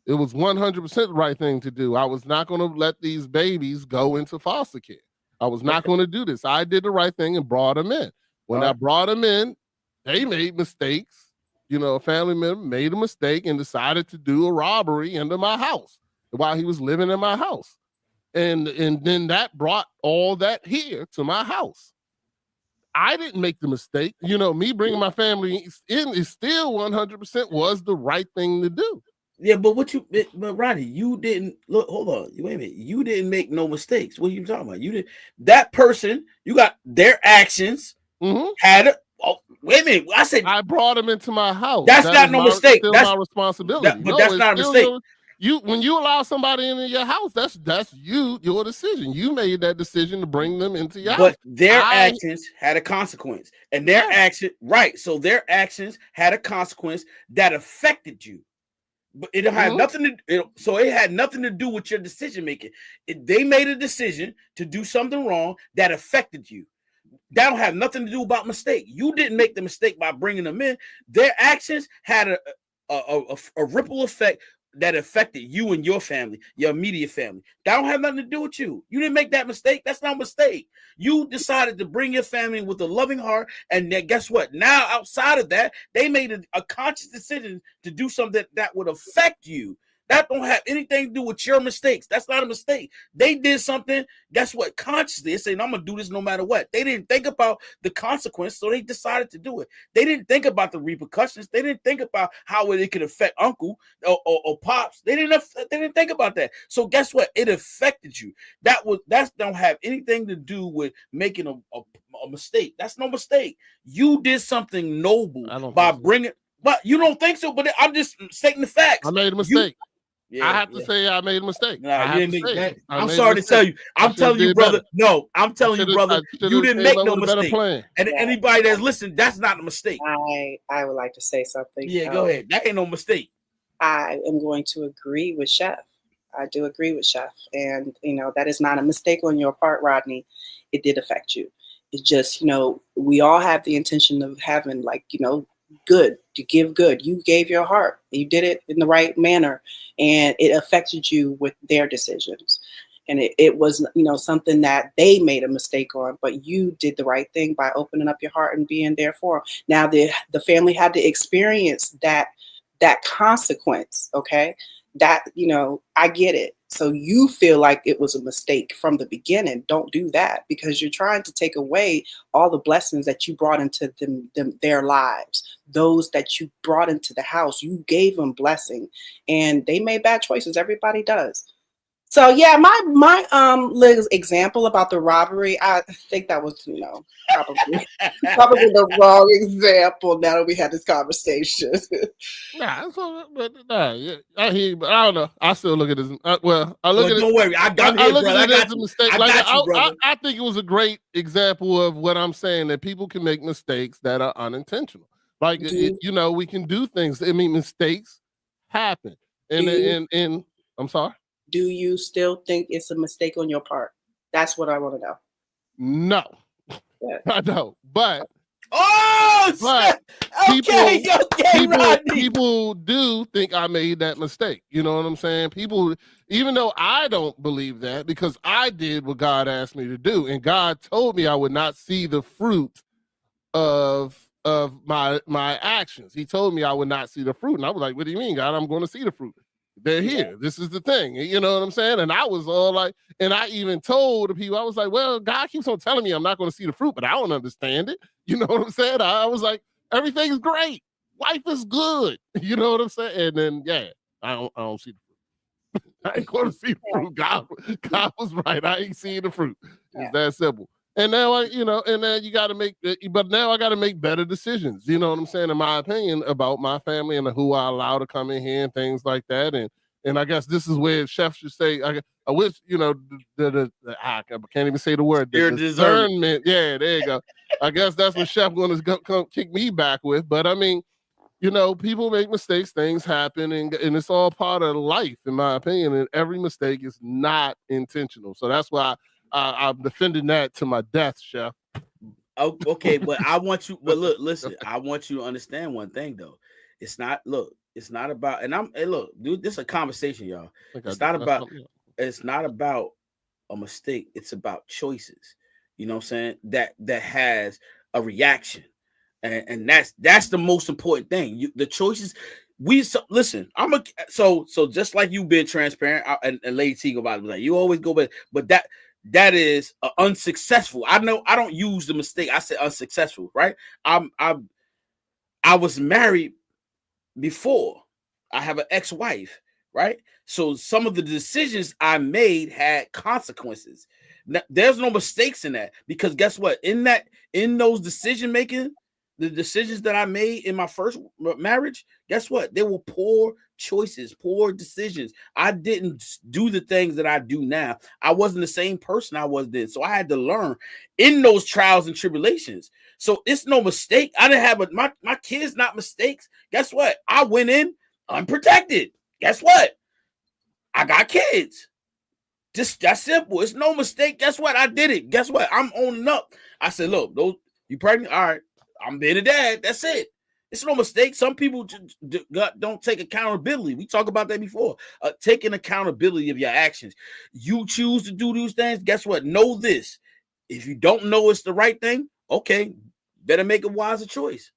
It was 100% the right thing to do. I was not going to let these babies go into foster care. I was not going to do this. I did the right thing and brought them in. When I brought them in, they made mistakes. You know, a family member made a mistake and decided to do a robbery into my house while he was living in my house. And then that brought all that here to my house. I didn't make the mistake. You know, me bringing my family in is still 100% was the right thing to do. Yeah, but but Ronnie, you didn't look. Hold on, wait a minute. You didn't make no mistakes. What are you talking about? You did that person. You got their actions had it. Oh, wait a minute. I said I brought them into my house. That's not no mistake. Still That's my responsibility. but that's not a mistake. When you allow somebody into your house, that's your decision. You made that decision to bring them into your house. But their actions had a consequence, and their action right. So their actions had a consequence that affected you. But it had nothing to. So it had nothing to do with your decision making. They made a decision to do something wrong that affected you. That don't have nothing to do about mistake. You didn't make the mistake by bringing them in. Their actions had a ripple effect that affected you and your family, your immediate family. That don't have nothing to do with you. You didn't make that mistake. That's not a mistake. You decided to bring your family with a loving heart, and then guess what? Now, outside of that, they made a conscious decision to do something that would affect you. That don't have anything to do with your mistakes. That's not a mistake. They did something, guess what? Consciously, they're saying, I'm going to do this no matter what. They didn't think about the consequence, so they decided to do it. They didn't think about the repercussions. They didn't think about how it could affect uncle or pops. They didn't think about that. So guess what? It affected you. That don't have anything to do with making a mistake. That's no mistake. You did something noble by bringing. But you don't think so? But I'm just stating the facts. I made a mistake. I have to say I made a mistake. I'm sorry to tell you. I'm telling you, brother. Better. No, I'm telling you, brother. You didn't make no mistake. And anybody that's listening, that's not a mistake. I would like to say something. Yeah, go ahead. That ain't no mistake. I am going to agree with Chef. I do agree with Chef. And, that is not a mistake on your part, Rodney. It did affect you. It's just, we all have the intention of having, good, to give good. You gave your heart. You did it in the right manner, and it affected you with their decisions. And it was, something that they made a mistake on, but you did the right thing by opening up your heart and being there for them. Now the family had to experience that consequence. Okay. That, I get it. So you feel like it was a mistake from the beginning. Don't do that, because you're trying to take away all the blessings that you brought into their lives. Those that you brought into the house, you gave them blessing, and they made bad choices. Everybody does. So yeah, my little example about the robbery, I think that was, probably the wrong example now that we had this conversation. I hear, but I don't know. I still look at this. I look at it. Don't worry, I got it as a mistake. I think it was a great example of what I'm saying, that people can make mistakes that are unintentional. Like we can do things. I mean, mistakes happen, and I'm sorry. Do you still think it's a mistake on your part? That's what I want to know. No, yeah. I don't. But people do think I made that mistake. You know what I'm saying? People, even though I don't believe that, because I did what God asked me to do, and God told me I would not see the fruit of my actions. He told me I would not see the fruit, and I was like, "What do you mean, God? I'm going to see the fruit. They're here. This is the thing." You know what I'm saying? And I was all like, and I even told the people, I was like, well, God keeps on telling me I'm not going to see the fruit, but I don't understand it. You know what I'm saying? I was like, everything's great. Life is good. You know what I'm saying? And then, I don't see the fruit. I ain't going to see the fruit. God was right. I ain't seeing the fruit. It's that simple. And now and then you got to make, but now I got to make better decisions. You know what I'm saying? In my opinion, about my family and who I allow to come in here and things like that. And I guess this is where Chef should say, I wish, I can't even say the word. The discernment. Yeah, there you go. I guess that's what Chef going to come kick me back with. But I mean, people make mistakes, things happen, and it's all part of life, in my opinion. And every mistake is not intentional. So that's why I'm defending that to my death, Chef. Okay, but I want you. But listen. I want you to understand one thing, though. It's not about. And look, dude. This is a conversation, y'all. It's not about a mistake. It's about choices. You know what I'm saying? That has a reaction. And that's the most important thing. The choices listen. So just like you been transparent, and Lady T go about it, like you always go back, but that is unsuccessful. I know I don't use the mistake. I said unsuccessful, right? I was married before. I have an ex-wife, right? So some of the decisions I made had consequences. Now, there's no mistakes in that, because guess what? In those decision making, the decisions that I made in my first marriage, guess what? They were poor choices, poor decisions. I didn't do the things that I do now. I wasn't the same person I was then. So I had to learn in those trials and tribulations. So it's no mistake. I didn't have my kids, not mistakes. Guess what? I went in unprotected. Guess what? I got kids. Just that simple. It's no mistake. Guess what? I did it. Guess what? I'm owning up. I said, look, you pregnant? All right. I'm being a dad. That's it. It's no mistake. Some people don't take accountability. We talked about that before. Taking accountability of your actions. You choose to do these things. Guess what? Know this. If you don't know it's the right thing, okay, better make a wiser choice.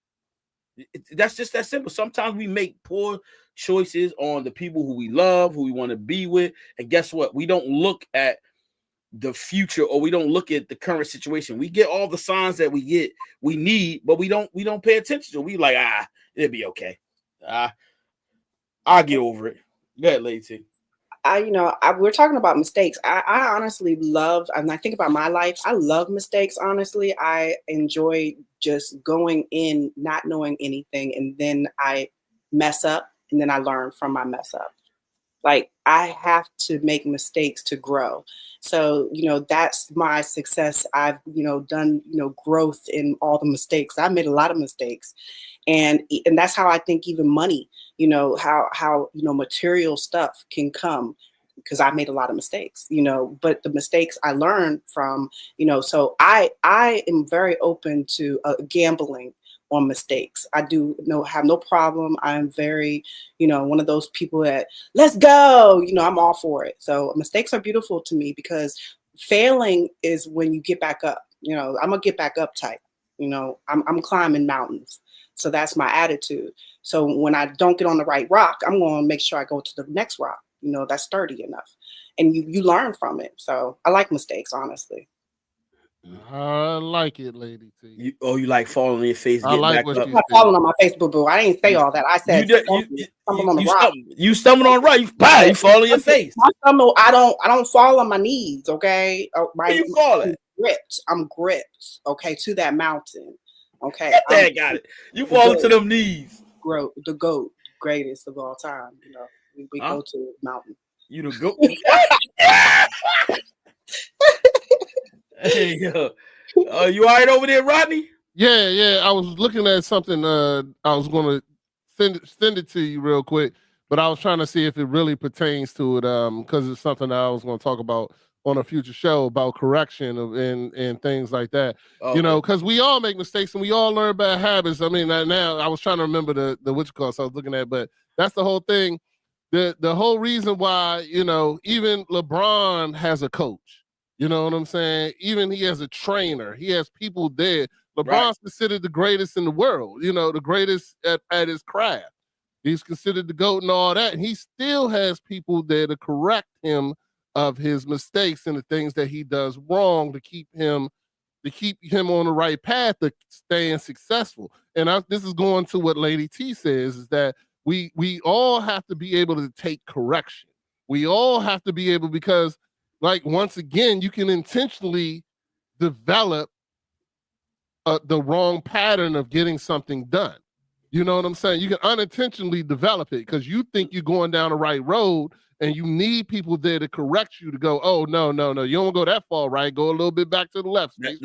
That's just that simple. Sometimes we make poor choices on the people who we love, who we want to be with. And guess what? We don't look at the future, or we don't look at the current situation. We get all the signs that we need, but we don't pay attention to it. We like, it'll be okay. I'll get over it. Go ahead, Lady. We're talking about mistakes. I honestly love, and I think about my life, I love mistakes. Honestly, I enjoy just going in, not knowing anything, and then I mess up, and then I learn from my mess up. Like, I have to make mistakes to grow. So, that's my success. I've, done, growth in all the mistakes. I made a lot of mistakes. And that's how I think even money, how material stuff can come, because I made a lot of mistakes, but the mistakes I learned from, so I am very open to gambling on mistakes. I have no problem. I'm very, one of those people that let's go, I'm all for it. So mistakes are beautiful to me, because failing is when you get back up. I'm a get back up type. I'm climbing mountains. So that's my attitude. So when I don't get on the right rock, I'm going to make sure I go to the next rock, that's sturdy enough. And you learn from it. So I like mistakes, honestly. I like it, Lady T. You like falling on your face? I like back what up. you I'm not falling on my face, boo. I didn't say all that. I said stumble on the rock. You stumbled on right. You fall on your face. My stumble. I don't fall on my knees. Okay. You falling? I'm gripped. Okay, to that mountain. Okay. Got it. You fall to them knees. The GOAT, greatest of all time. We go to the mountain. You the GOAT. Hey, yo. You all right over there, Rodney? Yeah. I was looking at something. I was going to send it to you real quick, but I was trying to see if it really pertains to it, because it's something that I was going to talk about on a future show about correction and things like that. Okay. Because we all make mistakes and we all learn bad habits. I mean, now I was trying to remember the which course I was looking at, but that's the whole thing. The whole reason why, even LeBron has a coach. You know what I'm saying? Even he has a trainer. He has people there. LeBron's considered the greatest in the world, the greatest at his craft. He's considered the GOAT and all that. And he still has people there to correct him of his mistakes and the things that he does wrong to keep him on the right path to staying successful. And this is going to what Lady T says, is that we all have to be able to take correction. We all have to be able, because once again, you can intentionally develop the wrong pattern of getting something done. You know what I'm saying? You can unintentionally develop it because you think you're going down the right road, and you need people there to correct you to go, oh, no. You don't go that far, right? Go a little bit back to the left. Straight.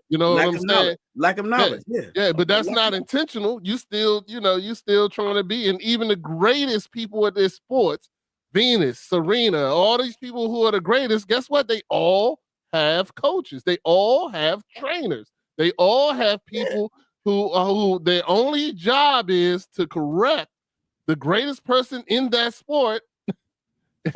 You know what I'm saying? Lack of knowledge. Yeah, but that's not intentional. You still trying to be. And even the greatest people at this sports, Venus, Serena, all these people who are the greatest, guess what? They all have coaches. They all have trainers. They all have people who their only job is to correct the greatest person in that sport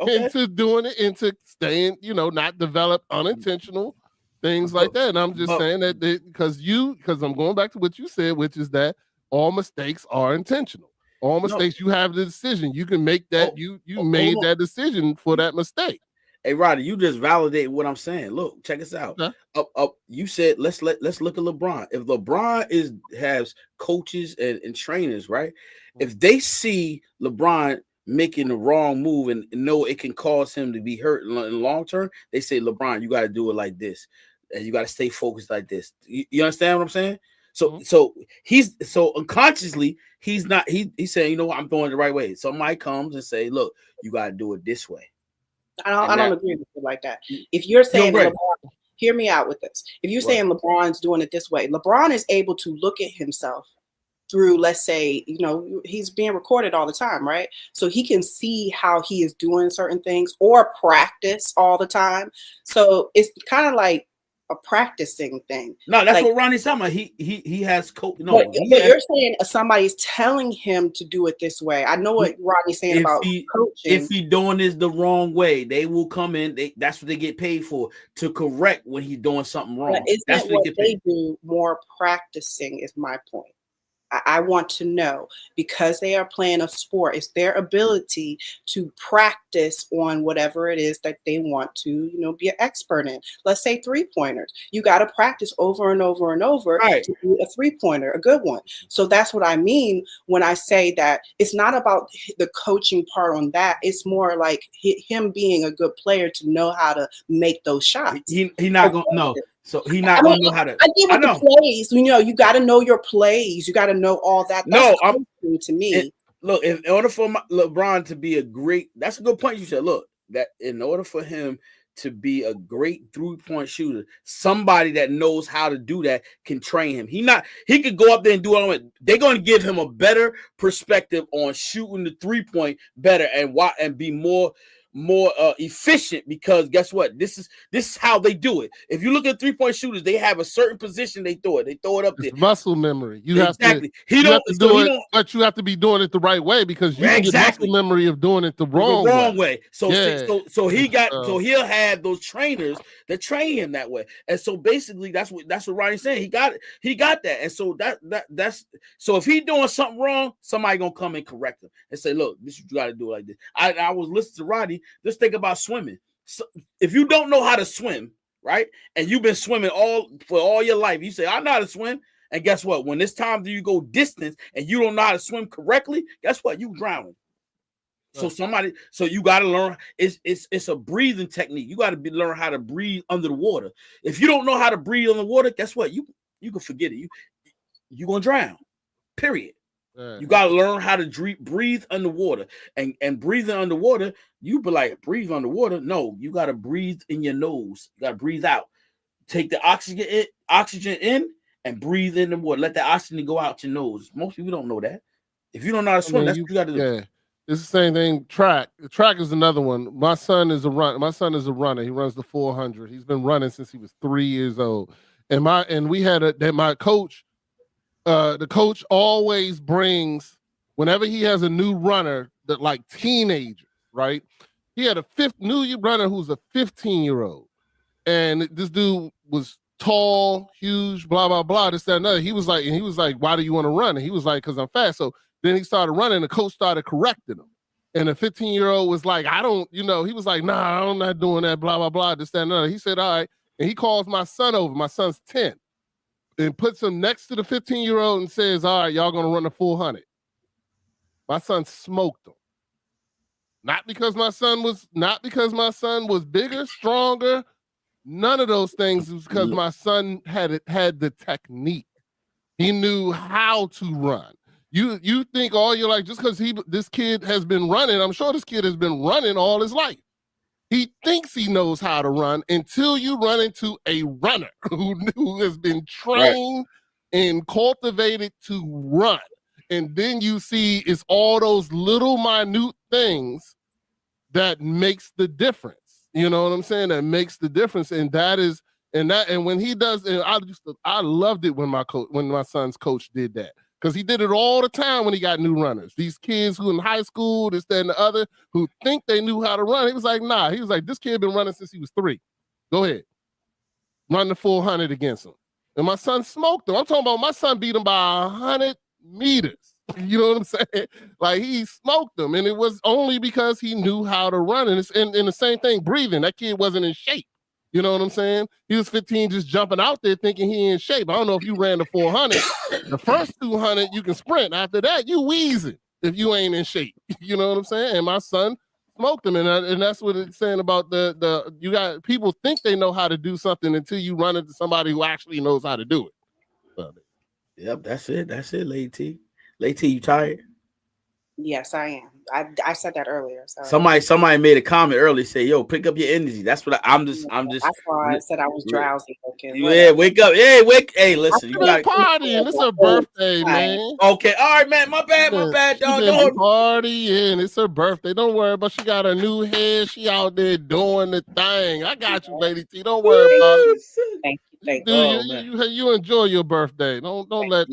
into doing it, into staying, not develop unintentional things like that. And I'm just saying that because I'm going back to what you said, which is that all mistakes are intentional. All mistakes, you have the decision. You can make that. You made that decision for that mistake. Hey, Roddy, you just validated what I'm saying. Look, check us out. Okay. You said let's look at LeBron. If LeBron has coaches and trainers, right? If they see LeBron making the wrong move and know it can cause him to be hurt in the long term, they say, LeBron, you got to do it like this, and you got to stay focused like this. You understand what I'm saying? So he's unconsciously he's saying, you know what, I'm doing it the right way. Somebody comes and say, look, you got to do it this way. I don't agree with you like that. If you're saying LeBron, hear me out with this. If you're saying LeBron's doing it this way, LeBron is able to look at himself through, let's say, he's being recorded all the time, right? So he can see how he is doing certain things or practice all the time. So it's kind of like a practicing thing. No, that's what Ronnie's talking about. He has coach. No, but you're saying somebody's telling him to do it this way. I know what Ronnie's saying about coaching. If he's doing this the wrong way, they will come in. That's what they get paid for, to correct when he's doing something wrong. That's what they do. More practicing is my point. I want to know, because they are playing a sport, it's their ability to practice on whatever it is that they want to, be an expert in. Let's say 3-pointers. You got to practice over and over and over to do a 3-pointer, a good one. So that's what I mean when I say that it's not about the coaching part on that. It's more like him being a good player to know how to make those shots. He not going to know. So he's not going to know how to. I get with the plays. You got to know your plays. You got to know all that. That's to me. In order for LeBron to be that's a good point you said. Look, that in order for him to be a great 3-point shooter, somebody that knows how to do that can train him. He could go up there and do all of it. They're going to give him a better perspective on shooting the 3-point better and be more efficient, because guess what? This is how they do it. If you look at 3-point shooters, they have a certain position they throw it up there. It's muscle memory. You exactly. have to do it, but you have to be doing it the right way, because you get muscle memory of doing it the wrong way. So he'll have those trainers that train him that way. And so basically that's what Ronnie's saying. He got that. And so that's so if he's doing something wrong, somebody gonna come and correct him and say, look, this you got to do it like this. I was listening to Ronnie. Just think about swimming. So if you don't know how to swim, right, and you've been swimming for all your life, you say, I know how to swim. And guess what? When it's time you go distance and you don't know how to swim correctly, guess what? You drowning. So you got to learn. It's a breathing technique. You got to learn how to breathe under the water. If you don't know how to breathe under the water, guess what? You can forget it. You're going to drown, period. You got to learn how to breathe underwater, and breathing underwater, you be like, breathe underwater. No, you got to breathe in your nose. You got to breathe out. Take the oxygen in and breathe in the water. Let the oxygen go out your nose. Most people don't know that. If you don't know how to swim, that's what you got to do. Yeah. It's the same thing. Track is another one. My son is a runner. He runs the 400. He's been running since he was 3 years old. And my coach. The coach always brings, whenever he has a new runner that like teenager, right? He had a new runner who's a 15-year-old, and this dude was tall, huge, blah blah blah, this that and that. He was like, why do you want to run? And he was like, because I'm fast. So then he started running. The coach started correcting him, and the 15-year-old was like, I don't, he was like, nah, I'm not doing that, blah blah blah, this that and that. He said, all right, and he calls my son over. My son's 10. And puts him next to the 15-year-old and says, all right, y'all going to run the 400. My son smoked him. Not because my son was bigger, stronger. None of those things. It was because my son had the technique. He knew how to run. You think all your life, just because this kid has been running, I'm sure this kid has been running all his life. He thinks he knows how to run until you run into a runner who has been trained and cultivated to run. And then you see it's all those little minute things that makes the difference. You know what I'm saying? That makes the difference. And when he does, and I loved it when my son's coach did that. because he did it all the time when he got new runners. These kids who in high school, this, that, and the other, who think they knew how to run. He was like, nah. He was like, this kid been running since he was 3. Go ahead. Run the 400 against him. And my son smoked him. I'm talking about my son beat him by 100 meters. You know what I'm saying? Like, he smoked him. And it was only because he knew how to run. And it's and the same thing, breathing. That kid wasn't in shape. You know what I'm saying? He was 15 just jumping out there thinking he in shape. I don't know if you ran the 400. The first 200, you can sprint. After that, you wheezing if you ain't in shape. You know what I'm saying? And my son smoked him. And that's what it's saying about the you got people think they know how to do something until you run into somebody who actually knows how to do it. Yep, that's it. That's it, Lady T. Lady T, you tired? Yes, I am. I said that earlier. So Somebody made a comment earlier, say, "Yo, pick up your energy." That's what I'm just. I saw. I said I was drowsy. Yeah, wake up. Hey, listen, you got partying. It's her birthday, man. Okay, all right, man. My bad, dog. Don't partying. It's her birthday. Don't worry about. She got a new hair. She out there doing the thing. I got you, Lady T. Don't worry about it. Thank you. You enjoy your birthday. Don't let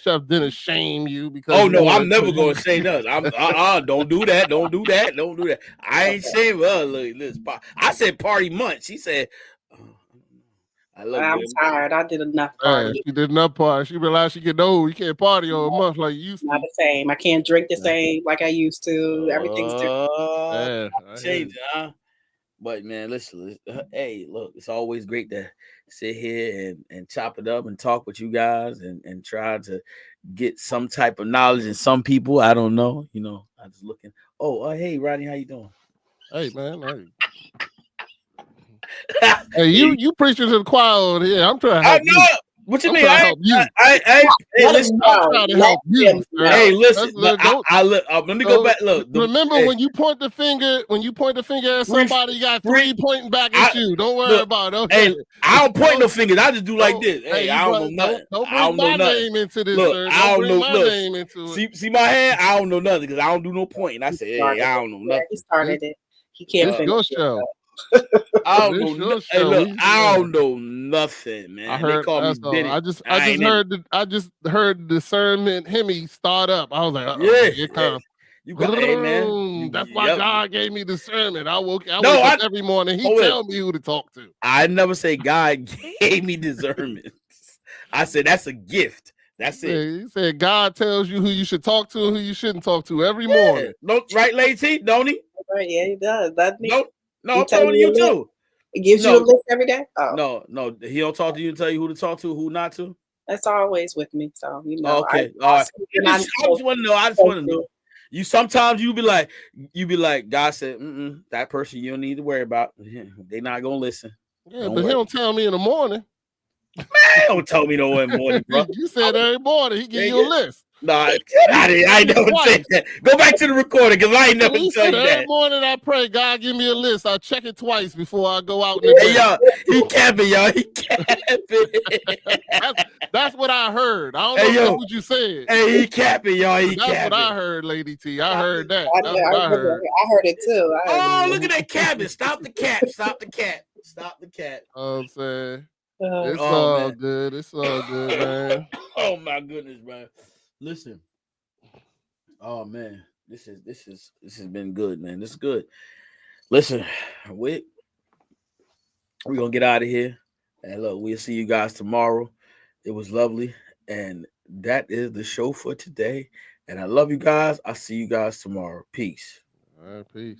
Chef Dennis shame you because. Oh no, I'm never gonna say nothing. Don't do that. Don't do that. I ain't saying. Look, I said party month. She said, I'm tired. I did enough party. She did enough party. She realized she get old. You can't party all a month like you used to. Not the same. I can't drink the same like I used to. Everything's different. Changing, huh? But man, listen. Hey, look, it's always great to sit here and chop it up and talk with you guys and try to get some type of knowledge in some people. I don't know. You know, I'm just looking. Hey, Rodney, how you doing? Hey, man. Hey, you preaching to the choir over here. I'm trying to help you. What you mean? Hey, listen. I'm trying to help you. Hey, listen. Let me go back. Look. Remember when you point the finger at somebody, you got 3 pointing back at you. Don't worry about it. Okay. Hey, I don't point no fingers. I just do like this. Hey, I don't know nothing. Don't bring my name into this, sir. I don't know nothing. See my hand? I don't know nothing because I don't do no pointing. I said, hey, I don't know nothing. He started it. He can't finish it. I don't know. Hey, look, I don't know nothing, man. They call me Benny. I just heard discernment Hemi start up. I was like, you got hey, man. That's why God gave me discernment. I wake up every morning. He tell me who to talk to. I never say God gave me discernment. I said that's a gift. That's it. He said God tells you who you should talk to and who you shouldn't talk to every morning. No, right, Lady T, don't he? Yeah, he does. No, I'm telling you too. It gives you a list every day. Oh. No, he don't talk to you and tell you who to talk to, who not to. That's always with me. So you know. Okay, all right. I just want to know. You sometimes you be like, God said, that person you don't need to worry about. They're not gonna listen. Yeah, but he don't tell me in the morning. Man, don't tell me no morning, bro. You said every morning he give you a list. No, I never said that. Go back to the recording because I ain't never tell you that. Every morning I pray, God give me a list. I check it twice before I go out. Y'all, he capping, y'all. He capping. That's what I heard. I don't know what you said. Hey, he capping, y'all. That's what I heard, Lady T. I heard that. I heard it too. Look at that capping. Stop the cap. Stop the cap. Stop the cap. I'm saying. It's all good. It's all good, man. Oh my goodness, man. Listen. Oh man, this has been good, man. This is good. Listen, we're gonna get out of here. And look, we'll see you guys tomorrow. It was lovely. And that is the show for today. And I love you guys. I'll see you guys tomorrow. Peace. All right, peace.